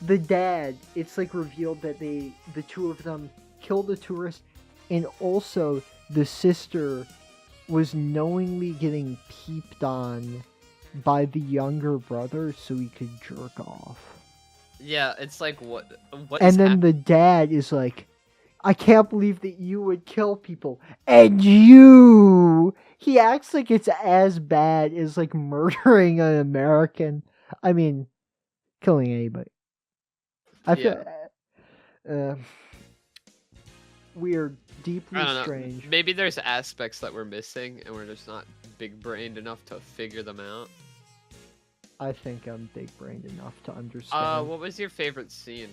the dad, it's like revealed that the two of them killed the tourist, and also the sister was knowingly getting peeped on by the younger brother so he could jerk off. Yeah, it's like what and then the dad is like, I can't believe that you would kill people. And he acts like it's as bad as like murdering an American. I mean, killing anybody. I feel weird, deeply strange. Maybe there's aspects that we're missing and we're just not big-brained enough to figure them out. I think I'm big-brained enough to understand. What was your favorite scene?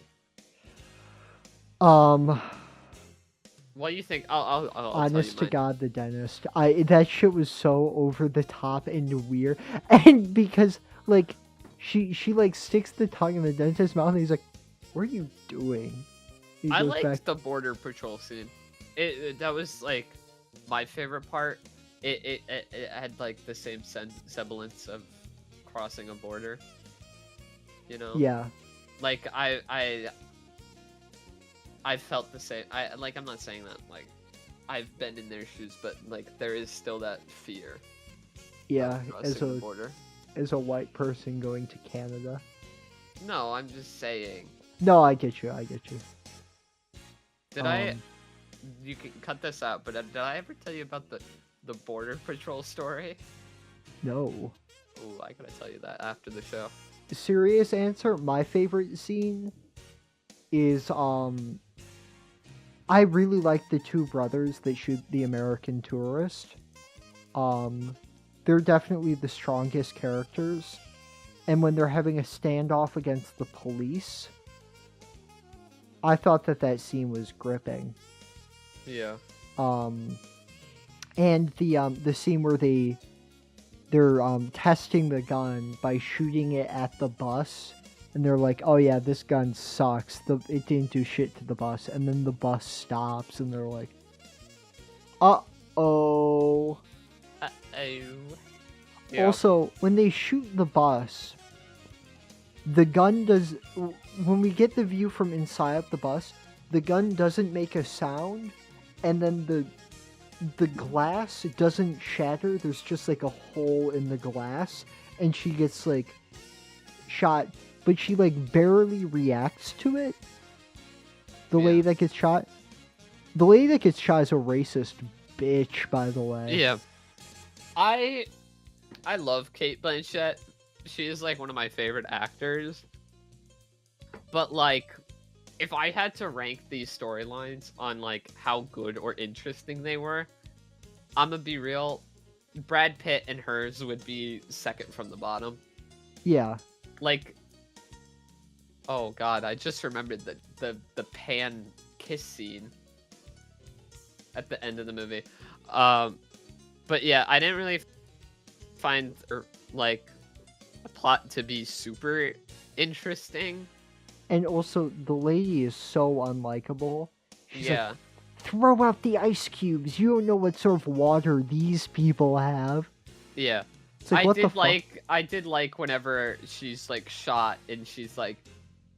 What do you think? I'll honest to God, the dentist. That shit was so over the top and weird, and because like she like sticks the tongue in the dentist's mouth, and he's like, "What are you doing?" I liked the border patrol scene. That was like my favorite part. It had like the same semblance of crossing a border. You know? Yeah. Like I felt the same. I'm not saying that like I've been in their shoes, but like there is still that fear. Yeah, as a white person going to Canada. No, I'm just saying. No, I get you. Did you can cut this out, but did I ever tell you about the border patrol story? No. Ooh, I gotta tell you that after the show. Serious answer, my favorite scene is I really like the two brothers that shoot the American tourist. They're definitely the strongest characters. And when they're having a standoff against the police, I thought that scene was gripping. Yeah. And the scene where they're testing the gun by shooting it at the bus, and they're like, "Oh yeah, this gun sucks. It didn't do shit to the bus." And then the bus stops, and they're like, "Uh-oh." Yeah. Also, when they shoot the bus, the gun does. When we get the view from inside the bus, the gun doesn't make a sound, and then the glass doesn't shatter. There's just like a hole in the glass, and she gets like shot, but she like barely reacts to it. The lady that gets shot. The lady that gets shot is a racist bitch, by the way. Yeah. I love Cate Blanchett. She is like one of my favorite actors. But like, if I had to rank these storylines on like how good or interesting they were, I'm gonna be real. Brad Pitt and hers would be second from the bottom. Yeah. Like, oh god, I just remembered the pan kiss scene at the end of the movie. But yeah, I didn't really find like a plot to be super interesting. And also, the lady is so unlikable. She's yeah. Like, throw out the ice cubes. You don't know what sort of water these people have. Yeah. It's like, I did like whenever she's like shot and she's like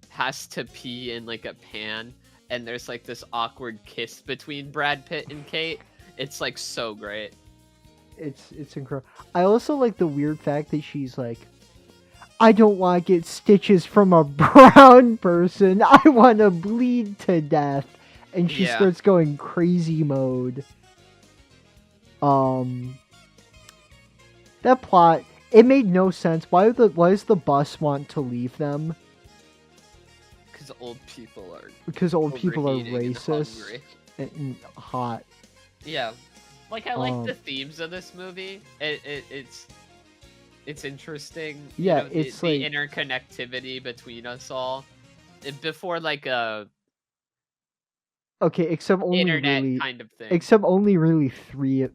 has to pee in like a pan and there's like this awkward kiss between Brad Pitt and Kate. It's like so great. It's incredible. I also like the weird fact that she's like, I don't want to get stitches from a brown person. I want to bleed to death. And she starts going crazy mode. That plot, it made no sense. Why does the bus want to leave them? Because old people are racist and hot. Yeah. Like, I like the themes of this movie. It's interesting. Yeah, you know, it's the like interconnectivity between us all. Before like okay, internet kind of thing. except only really three.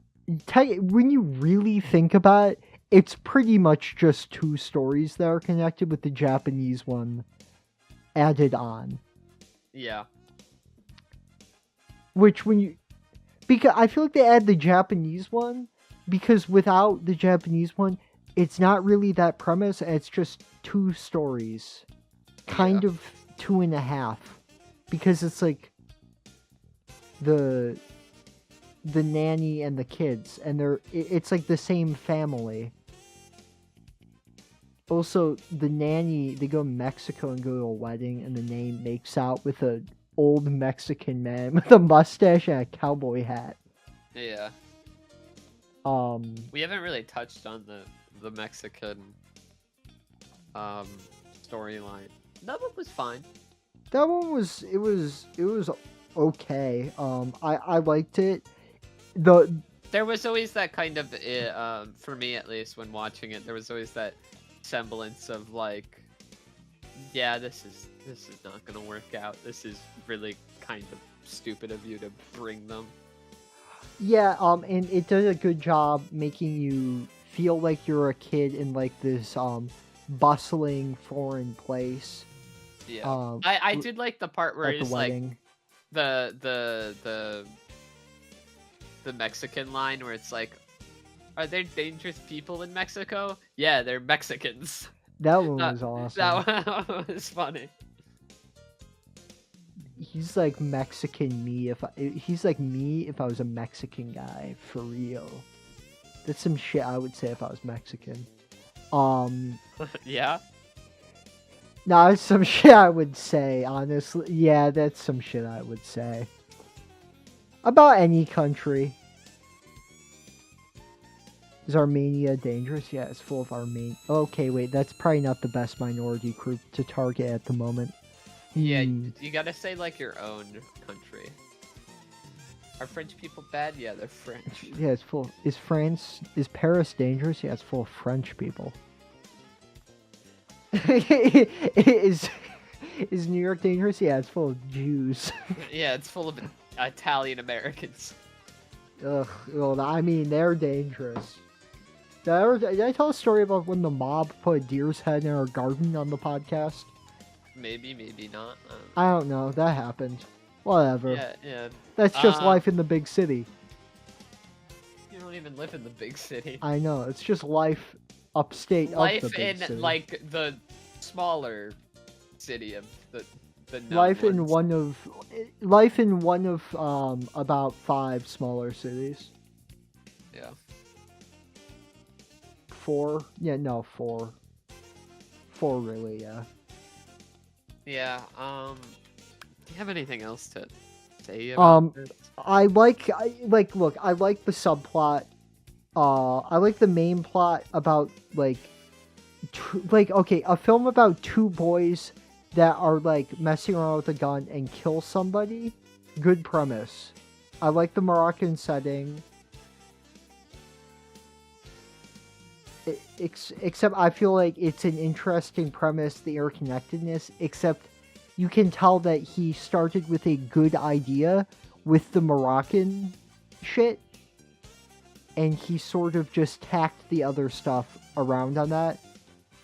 When you really think about it, it's pretty much just two stories that are connected with the Japanese one added on. Yeah. Which because I feel like they add the Japanese one because without the Japanese one, it's not really that premise. It's just two stories, kind of 2.5, because it's like the nanny and the kids, and it's like the same family. Also, the nanny, they go to Mexico and go to a wedding, and the nanny makes out with a old Mexican man with a mustache and a cowboy hat. Yeah. We haven't really touched on the Mexican storyline. That one was fine. That one was okay. I liked it. There was always that kind of for me at least when watching it, there was always that semblance of like, yeah, this is not gonna work out. This is really kind of stupid of you to bring them. Yeah, and it does a good job making you feel like you're a kid in like this bustling foreign place. Yeah. I did like the part where he's like the Mexican line where it's like, are there dangerous people in Mexico? Yeah, they're Mexicans. That one was awesome. That one was funny. He's like Mexican me he's like me if I was a Mexican guy, for real. That's some shit I would say if I was Mexican. Yeah? No, it's some shit I would say, honestly. Yeah, that's some shit I would say. About any country. Is Armenia dangerous? Yeah, it's full of Armenians. Okay, wait, that's probably not the best minority group to target at the moment. Yeah, you gotta say like your own country. Are French people bad? Yeah, they're French. Yeah, it's full. Is Paris dangerous? Yeah, it's full of French people. is New York dangerous? Yeah, it's full of Jews. Yeah, it's full of Italian Americans. Ugh, well, I mean, they're dangerous. Did I tell a story about when the mob put a deer's head in our garden on the podcast? Maybe not. I don't know. That happened. Whatever. Yeah. That's just life in the big city. You don't even live in the big city. I know. It's just life upstate life of the big city. Like the smaller city of the life in one of about 5 smaller cities. Yeah. 4? Yeah, no, 4. 4 really, yeah. Yeah, do you have anything else to say about this? I like the subplot. I like the main plot about okay, a film about 2 boys that are like messing around with a gun and kill somebody. Good premise. I like the Moroccan setting. Except I feel like it's an interesting premise, the interconnectedness, except you can tell that he started with a good idea with the Moroccan shit, and he sort of just tacked the other stuff around on that,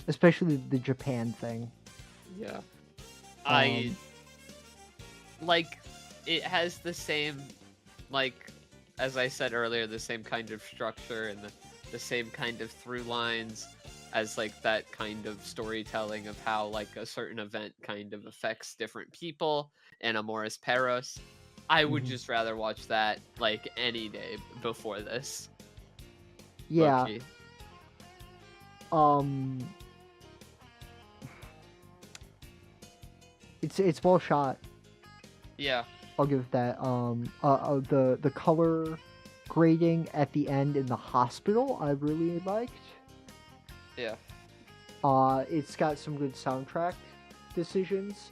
especially the Japan thing. Yeah. I like it has the same, like as I said earlier, the same kind of structure and the same kind of through lines as like that kind of storytelling of how like a certain event kind of affects different people and Amoris Perros. I would just rather watch that like any day before this. Yeah. Low-key. It's well shot. Yeah. I'll give that. The color grading at the end in the hospital I really liked. Yeah. It's got some good soundtrack decisions.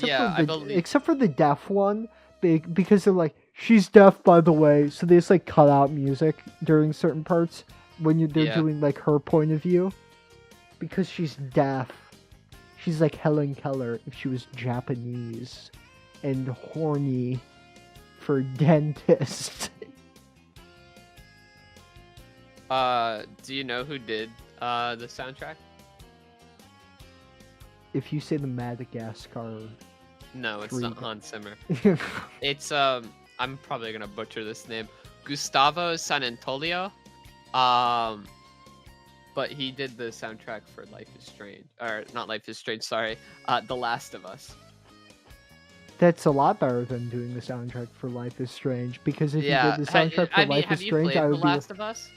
I believe. Except for the deaf one, because they're like, She's deaf, by the way, so they just like cut out music during certain parts when they're Yeah. doing like her point of view, because she's deaf. She's like Helen Keller if she was Japanese and horny for dentist. Do you know who did the soundtrack? If you say the Madagascar, No, it's Three. not Hans Zimmer. It's I'm probably gonna butcher this name. Gustavo Sanantonio. But he did the soundtrack for Life is Strange, or not Life is Strange. Sorry, The Last of Us. that's a lot better than doing the soundtrack for Life is Strange, because if Yeah, you did the soundtrack for Life have is you Strange, played I The would be Last of Us?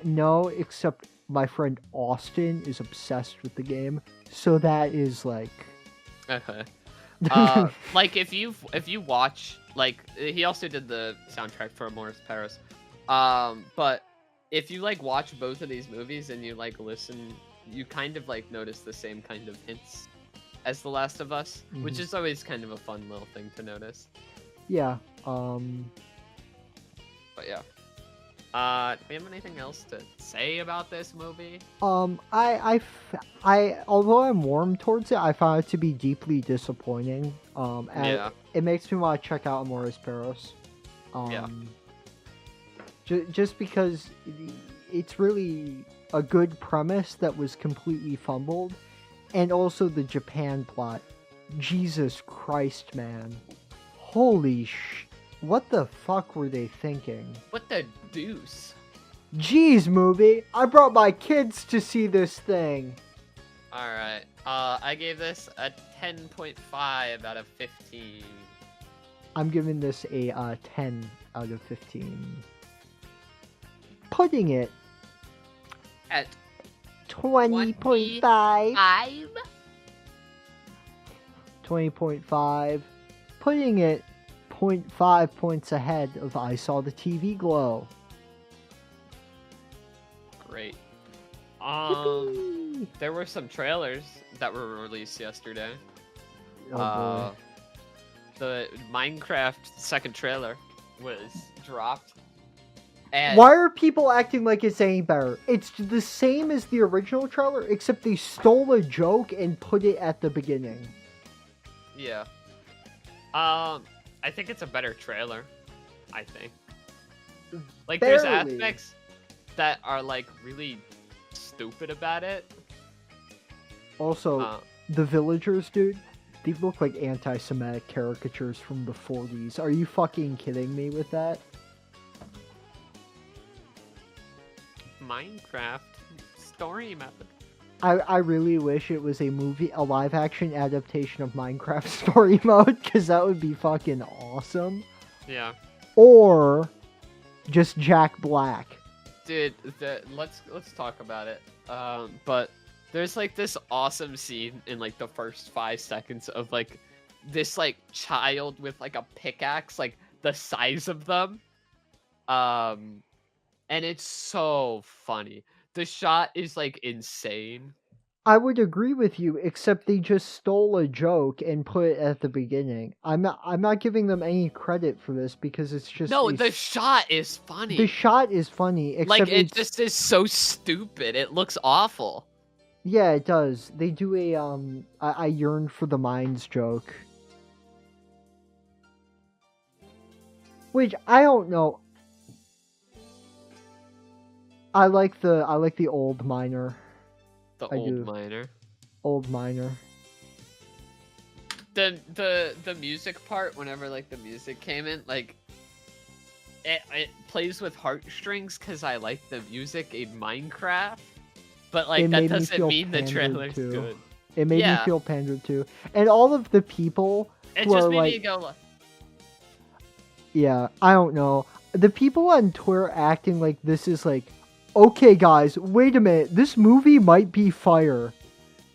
No, except my friend Austin is obsessed with the game, so that is like Okay. Like if you watch, like, he also did the soundtrack for Morris Paris. But if you like watch both of these movies and you like listen, you kind of like notice the same kind of hints as The Last of Us, which Mhm. is always kind of a fun little thing to notice. yeah. But yeah. Do we have anything else to say about this movie? I although I'm warm towards it, I found it to be deeply disappointing. And Yeah. it makes me want to check out Amores Perros. Yeah. Just because it's really a good premise that was completely fumbled, and also the Japan plot. Jesus Christ, man! Holy what the fuck were they thinking? What the deuce? Jeez, movie! I brought my kids to see this thing! Alright. I gave this a 10.5 out of 15. I'm giving this a 10 out of 15. Putting it At 20.5. 20.5. Putting it 0.5 points ahead of I Saw the TV Glow. Great. Yippee! There were some trailers that were released yesterday. Oh boy. The Minecraft second trailer was dropped. And Why are people acting like it's any better? It's the same as the original trailer, except they stole a joke and put it at the beginning. Yeah. I think it's a better trailer. I think. Like, there's Barely. aspects that are like really stupid about it. Also, the villagers, dude, they look like anti-Semitic caricatures from the 40s. Are you fucking kidding me with that? Minecraft story method. I really wish it was a live-action adaptation of Minecraft story mode, because that would be fucking awesome. Yeah. Or just Jack Black. Dude, let's talk about it. But there's like this awesome scene in like the first 5 seconds of like this like child with like a pickaxe, like the size of them. And it's so funny. The shot is like insane. I would agree with you, except they just stole a joke and put it at the beginning. I'm not giving them any credit for this, because it's just No, the shot is funny. The shot is funny, except like it just is so stupid. It looks awful. Yeah, it does. They do a I yearn for the mines joke. Which I don't know. I like the old miner. The I do. miner. Old miner. The music part, whenever like the music came in, like it plays with heartstrings because I like the music in Minecraft, but like It that made me doesn't feel mean the pandered trailer's to. good. It made me Yeah. feel pandered to. And all of the people It who just are made like, me go like, yeah, I don't know. The people on Twitter acting like this is like, okay guys, wait a minute, this movie might be fire.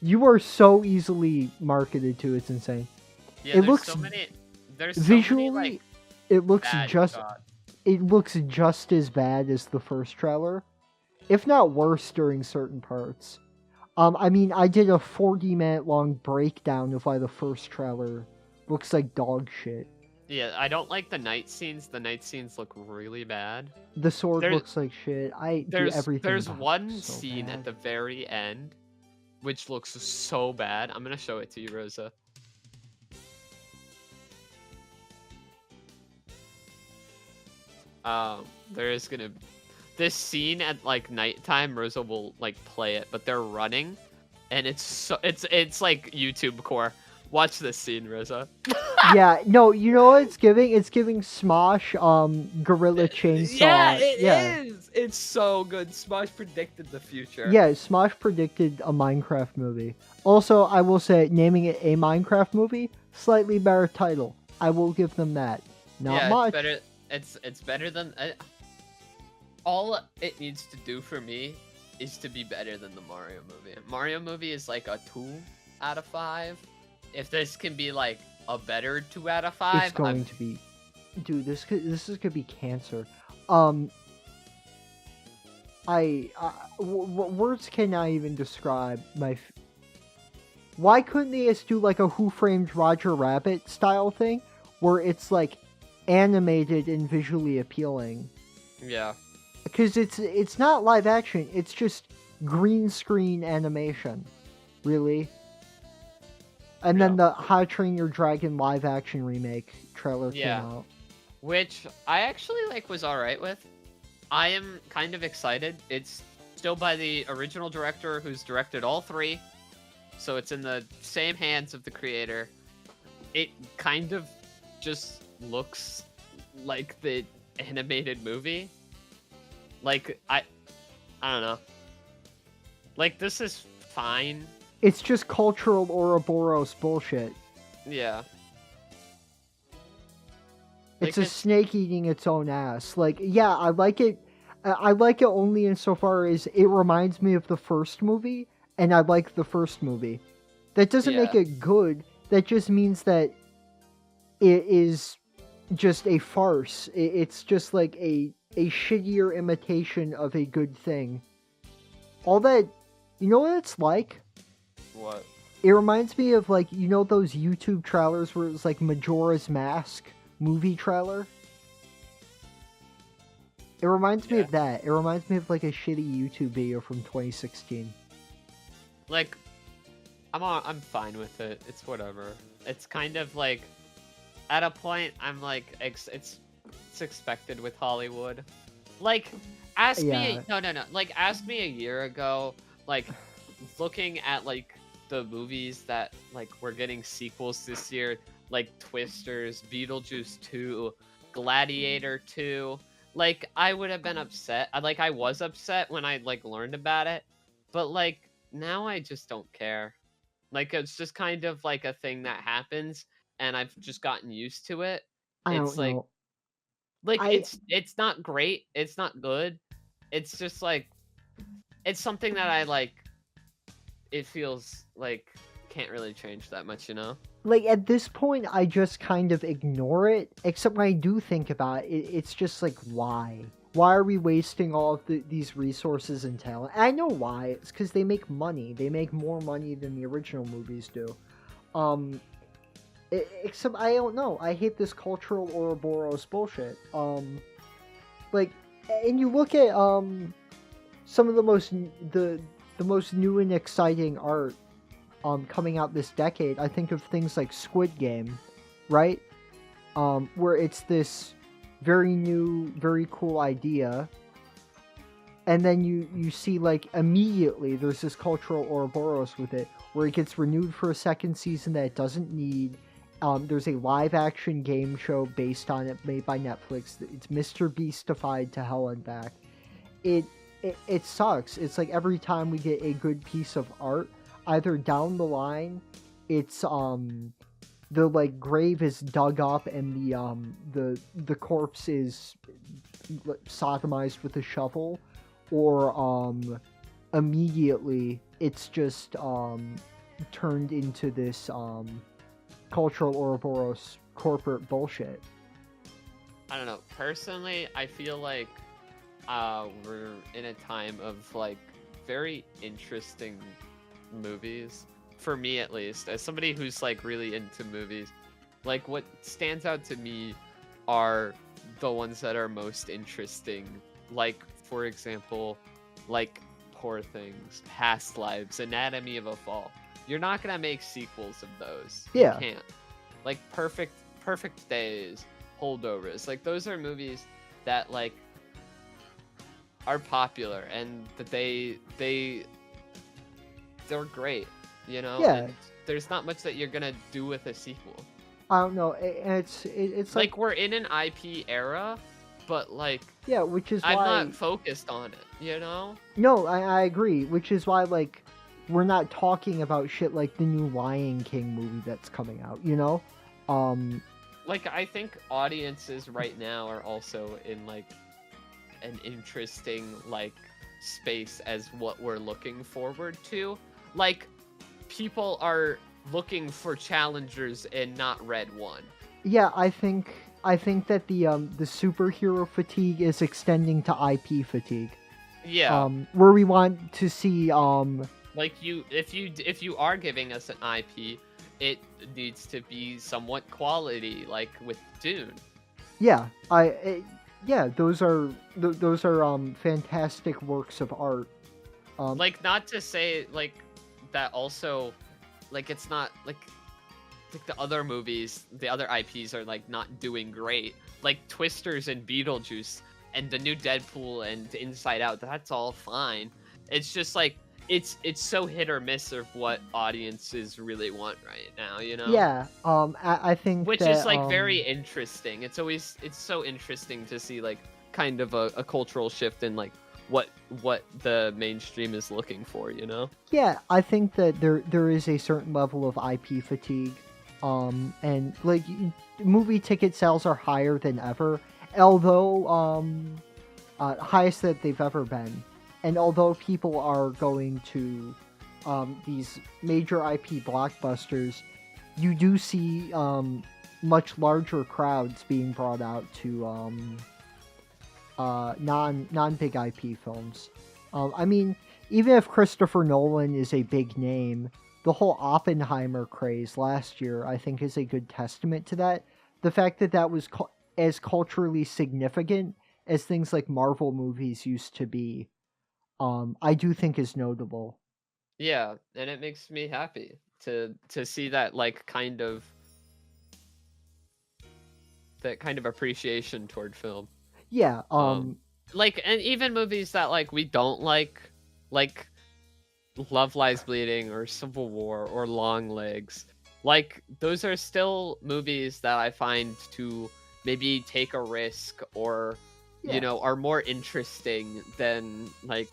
You are so easily marketed to, it's insane. yeah, It there's looks so many. There's so Visually, many, like, it looks bad just shots. it looks just as bad as the first trailer, if not worse during certain parts. I mean, I did a 40-minute long breakdown of why the first trailer looks like dog shit. Yeah, I don't like the night scenes. The night scenes look really bad. The sword There, looks like shit. I do everything there's about one so scene bad. at the very end, which looks so bad. I'm gonna show it to you, Rosa. There is gonna this scene at like nighttime. Rosa will like play it, but they're running, and it's like YouTube core. Watch this scene, Rosa. Yeah, no, you know what it's giving? It's giving Smosh, Gorilla Yeah, Chainsaw. it Yeah. is. It's so good. Smosh predicted the future. Yeah, Smosh predicted a Minecraft movie. Also, I will say, naming it a Minecraft movie, slightly better title. I will give them that. Not Yeah, much. it's better. It's better than all it needs to do for me is to be better than the Mario movie. Mario movie is like a 2 out of 5. If this can be like a better 2 out of 5, It's going to be, dude. This could be cancer. Words cannot even describe my. Why couldn't they just do like a Who Framed Roger Rabbit style thing, where it's like animated and visually appealing? Yeah. Because it's not live action. It's just green screen animation, really. And then the How to Train Your Dragon live action remake trailer came out. Which I actually like was alright with. I am kind of excited. It's still by the original director who's directed all 3. So it's in the same hands of the creator. It kind of just looks like the animated movie. Like, I don't know. Like, this is fine. It's just cultural Ouroboros bullshit. Yeah. It's a snake eating its own ass. Like, yeah, I like it. I like it only insofar as it reminds me of the first movie, and I like the first movie. That doesn't make it good. That just means that it is just a farce. It's just like a shittier imitation of a good thing. All that, you know what it's like? What? It reminds me of, like, you know those YouTube trailers where it was like Majora's Mask movie trailer? It reminds me of that. It reminds me of like a shitty YouTube video from 2016. Like, I'm fine with it. It's whatever. It's kind of like, at a point, I'm like, it's expected with Hollywood. Like, ask me, no, like, ask me a year ago, like, looking at, like, the movies that, like, we're getting sequels this year, like Twisters, Beetlejuice 2, Gladiator 2, like, I would have been upset. I was upset when I, like, learned about it, but, like, now I just don't care. Like, it's just kind of, like, a thing that happens, and I've just gotten used to it. I don't know. Like, it's not great, it's not good, it's just, like, it's something that I, like, it feels like can't really change that much, you know? Like, at this point, I just kind of ignore it, except when I do think about it, it's just like, why? Why are we wasting all of these resources and talent? And I know why. It's because they make money. They make more money than the original movies do. Except, I don't know. I hate this cultural Ouroboros bullshit. Like, and you look at, some of the most new and exciting art coming out this decade. I think of things like Squid Game, right? Where it's this very new, very cool idea, and then you see, like, immediately there's this cultural Ouroboros with it, where it gets renewed for a second season that it doesn't need. There's a live action game show based on it made by Netflix. It's Mr. Beastified to hell and back. It sucks. It's like every time we get a good piece of art, either down the line, it's the, like, grave is dug up and the corpse is sodomized with a shovel, or immediately it's just turned into this cultural Ouroboros corporate bullshit. I don't know. Personally, I feel like we're in a time of, like, very interesting movies, for me at least, as somebody who's, like, really into movies. Like, what stands out to me are the ones that are most interesting. Like, for example, like Poor Things, Past Lives, Anatomy of a Fall. You're not gonna make sequels of those. Yeah. You can't. Like Perfect Days, Holdovers. Like, those are movies that like are popular and that they're great, you know? Yeah. And there's not much that you're gonna do with a sequel. I don't know. It's like We're in an IP era, but like yeah, which is I'm why not focused on it, you know? no, I agree. Which is why like we're not talking about shit like the new Lion King movie that's coming out. You know, Like, I think audiences right now are also in like an interesting like space as what we're looking forward to. Like, people are looking for challengers and not Red One. yeah, I think that the superhero fatigue is extending to IP fatigue. Yeah. Where we want to see Like, if you are giving us an IP, it needs to be somewhat quality, like with Dune. yeah, yeah, those are fantastic works of art. Like, not to say like that also, like, it's not like the other movies, the other IPs are like not doing great. Like Twisters and Beetlejuice and the new Deadpool and Inside Out, that's all fine. It's just like it's so hit or miss of what audiences really want right now, you know? Yeah, I think Which that, is like very interesting. It's so interesting to see like kind of a cultural shift in like what the mainstream is looking for, you know? yeah, I think that there is a certain level of IP fatigue, and like movie ticket sales are higher than ever, although highest that they've ever been, and although people are going to these major IP blockbusters, you do see much larger crowds being brought out to non big IP films. I mean, even if Christopher Nolan is a big name, the whole Oppenheimer craze last year, I think, is a good testament to that. The fact that that was as culturally significant as things like Marvel movies used to be, I do think is notable. Yeah, and it makes me happy to see that like kind of appreciation toward film. Yeah, Like, and even movies that like we don't like Love Lies Bleeding or Civil War or Long Legs, like those are still movies that I find to maybe take a risk or yeah. you know are more interesting than like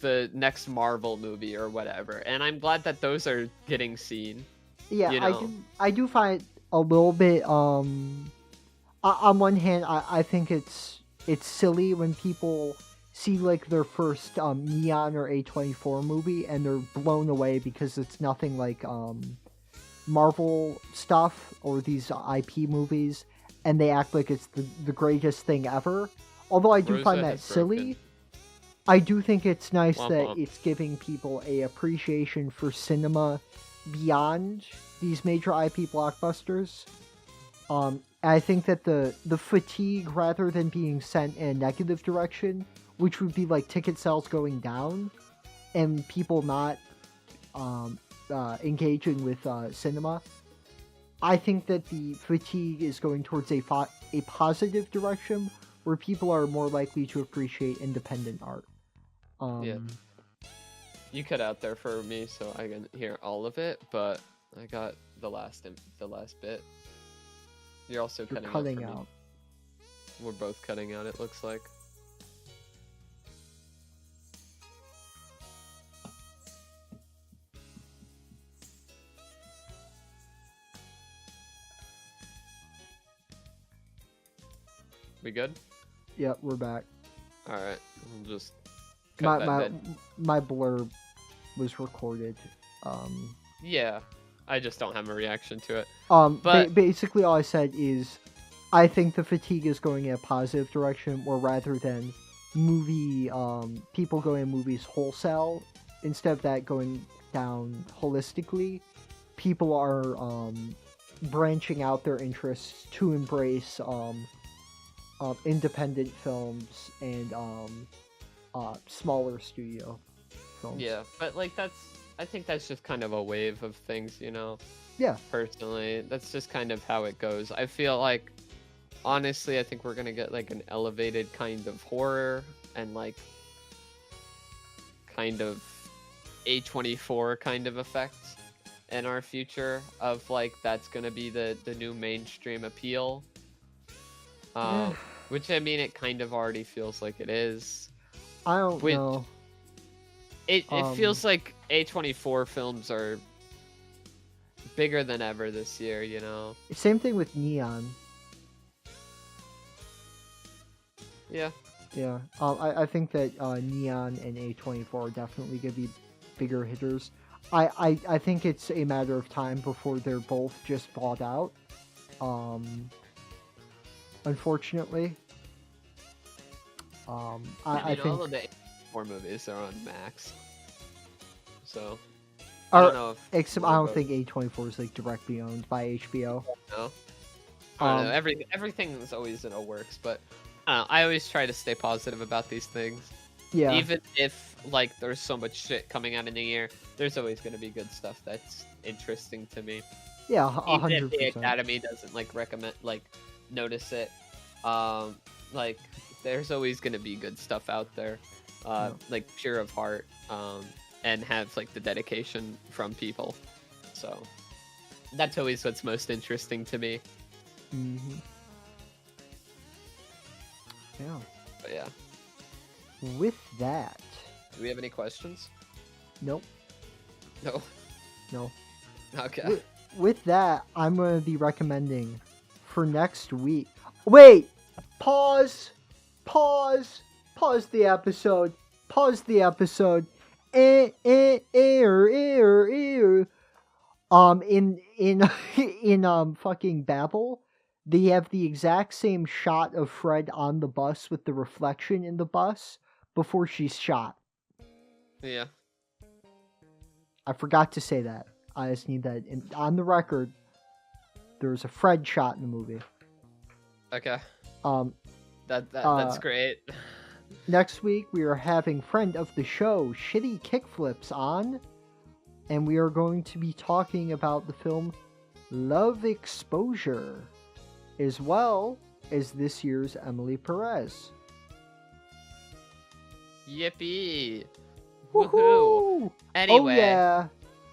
the next Marvel movie or whatever. And I'm glad that those are getting seen. Yeah, you know? I do find a little bit on one hand I think it's silly when people see like their first Neon or A24 movie and they're blown away because it's nothing like Marvel stuff or these IP movies, and they act like it's the greatest thing ever. Although I do Rosa find that has silly, broken. I do think it's nice Womp that womp. it's giving people a appreciation for cinema beyond these major IP blockbusters. I think that the fatigue, rather than being sent in a negative direction, which would be like ticket sales going down and people not engaging with cinema, I think that the fatigue is going towards a positive direction where people are more likely to appreciate independent art. Yeah. You cut out there for me so I can hear all of it, but I got the last bit. You're also You're cutting cutting out. For out. Me. We're both cutting out, it looks like. We good? Yep, we're back. All right, we'll just cut that bit. My blurb was recorded. Yeah, I just don't have a reaction to it. But basically all I said is I think the fatigue is going in a positive direction, or rather than people going in movies wholesale, instead of that going down holistically, people are branching out their interests to embrace independent films and smaller studio films. Yeah, but like I think that's just kind of a wave of things, you know. Yeah. Personally, that's just kind of how it goes. I feel like, honestly, I think we're gonna get like an elevated kind of horror and like kind of A24 kind of effects in our future of like that's gonna be the new mainstream appeal. Yeah. Which I mean, it kind of already feels like it is. I don't Which- know. It feels like A24 films are bigger than ever this year, you know? Same thing with Neon. Yeah. Yeah. I think that Neon and A24 are definitely gonna be bigger hitters. I think it's a matter of time before they're both just bought out. Unfortunately. I think all of the A24 movies are on Max. So I don't know if except I don't think A24 is like directly owned by HBO. no. I don't know. Everything is always in a works, but I always try to stay positive about these things. Yeah. Even if like there's so much shit coming out in the year, there's always going to be good stuff that's interesting to me. Yeah, Even if 100%. the Academy doesn't like recommend like notice it, like there's always going to be good stuff out there, like pure of heart, and have like the dedication from people. So that's always what's most interesting to me. Mm-hmm. Yeah. But yeah. With that, Do we have any questions? nope. No. No. Okay. With that, I'm going to be recommending for next week. Wait! Pause the episode. In fucking Babel, they have the exact same shot of Fred on the bus with the reflection in the bus before she's shot. Yeah. I forgot to say that. I just need that on the record. There's a Fred shot in the movie. Okay. That's That's great. Next week we are having friend of the show Shitty Kickflips on, and we are going to be talking about the film Love Exposure, as well as this year's Emily Perez. Yippee! Woohoo! Woohoo! Anyway.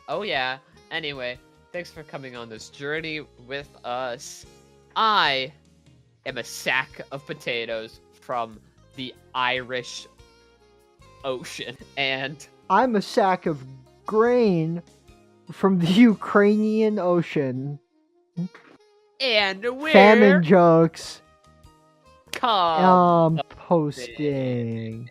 Oh yeah. Anyway, thanks for coming on this journey with us. I am a sack of potatoes from the Irish Ocean, and I'm a sack of grain from the Ukrainian Ocean. we're Famine jokes. come Posting.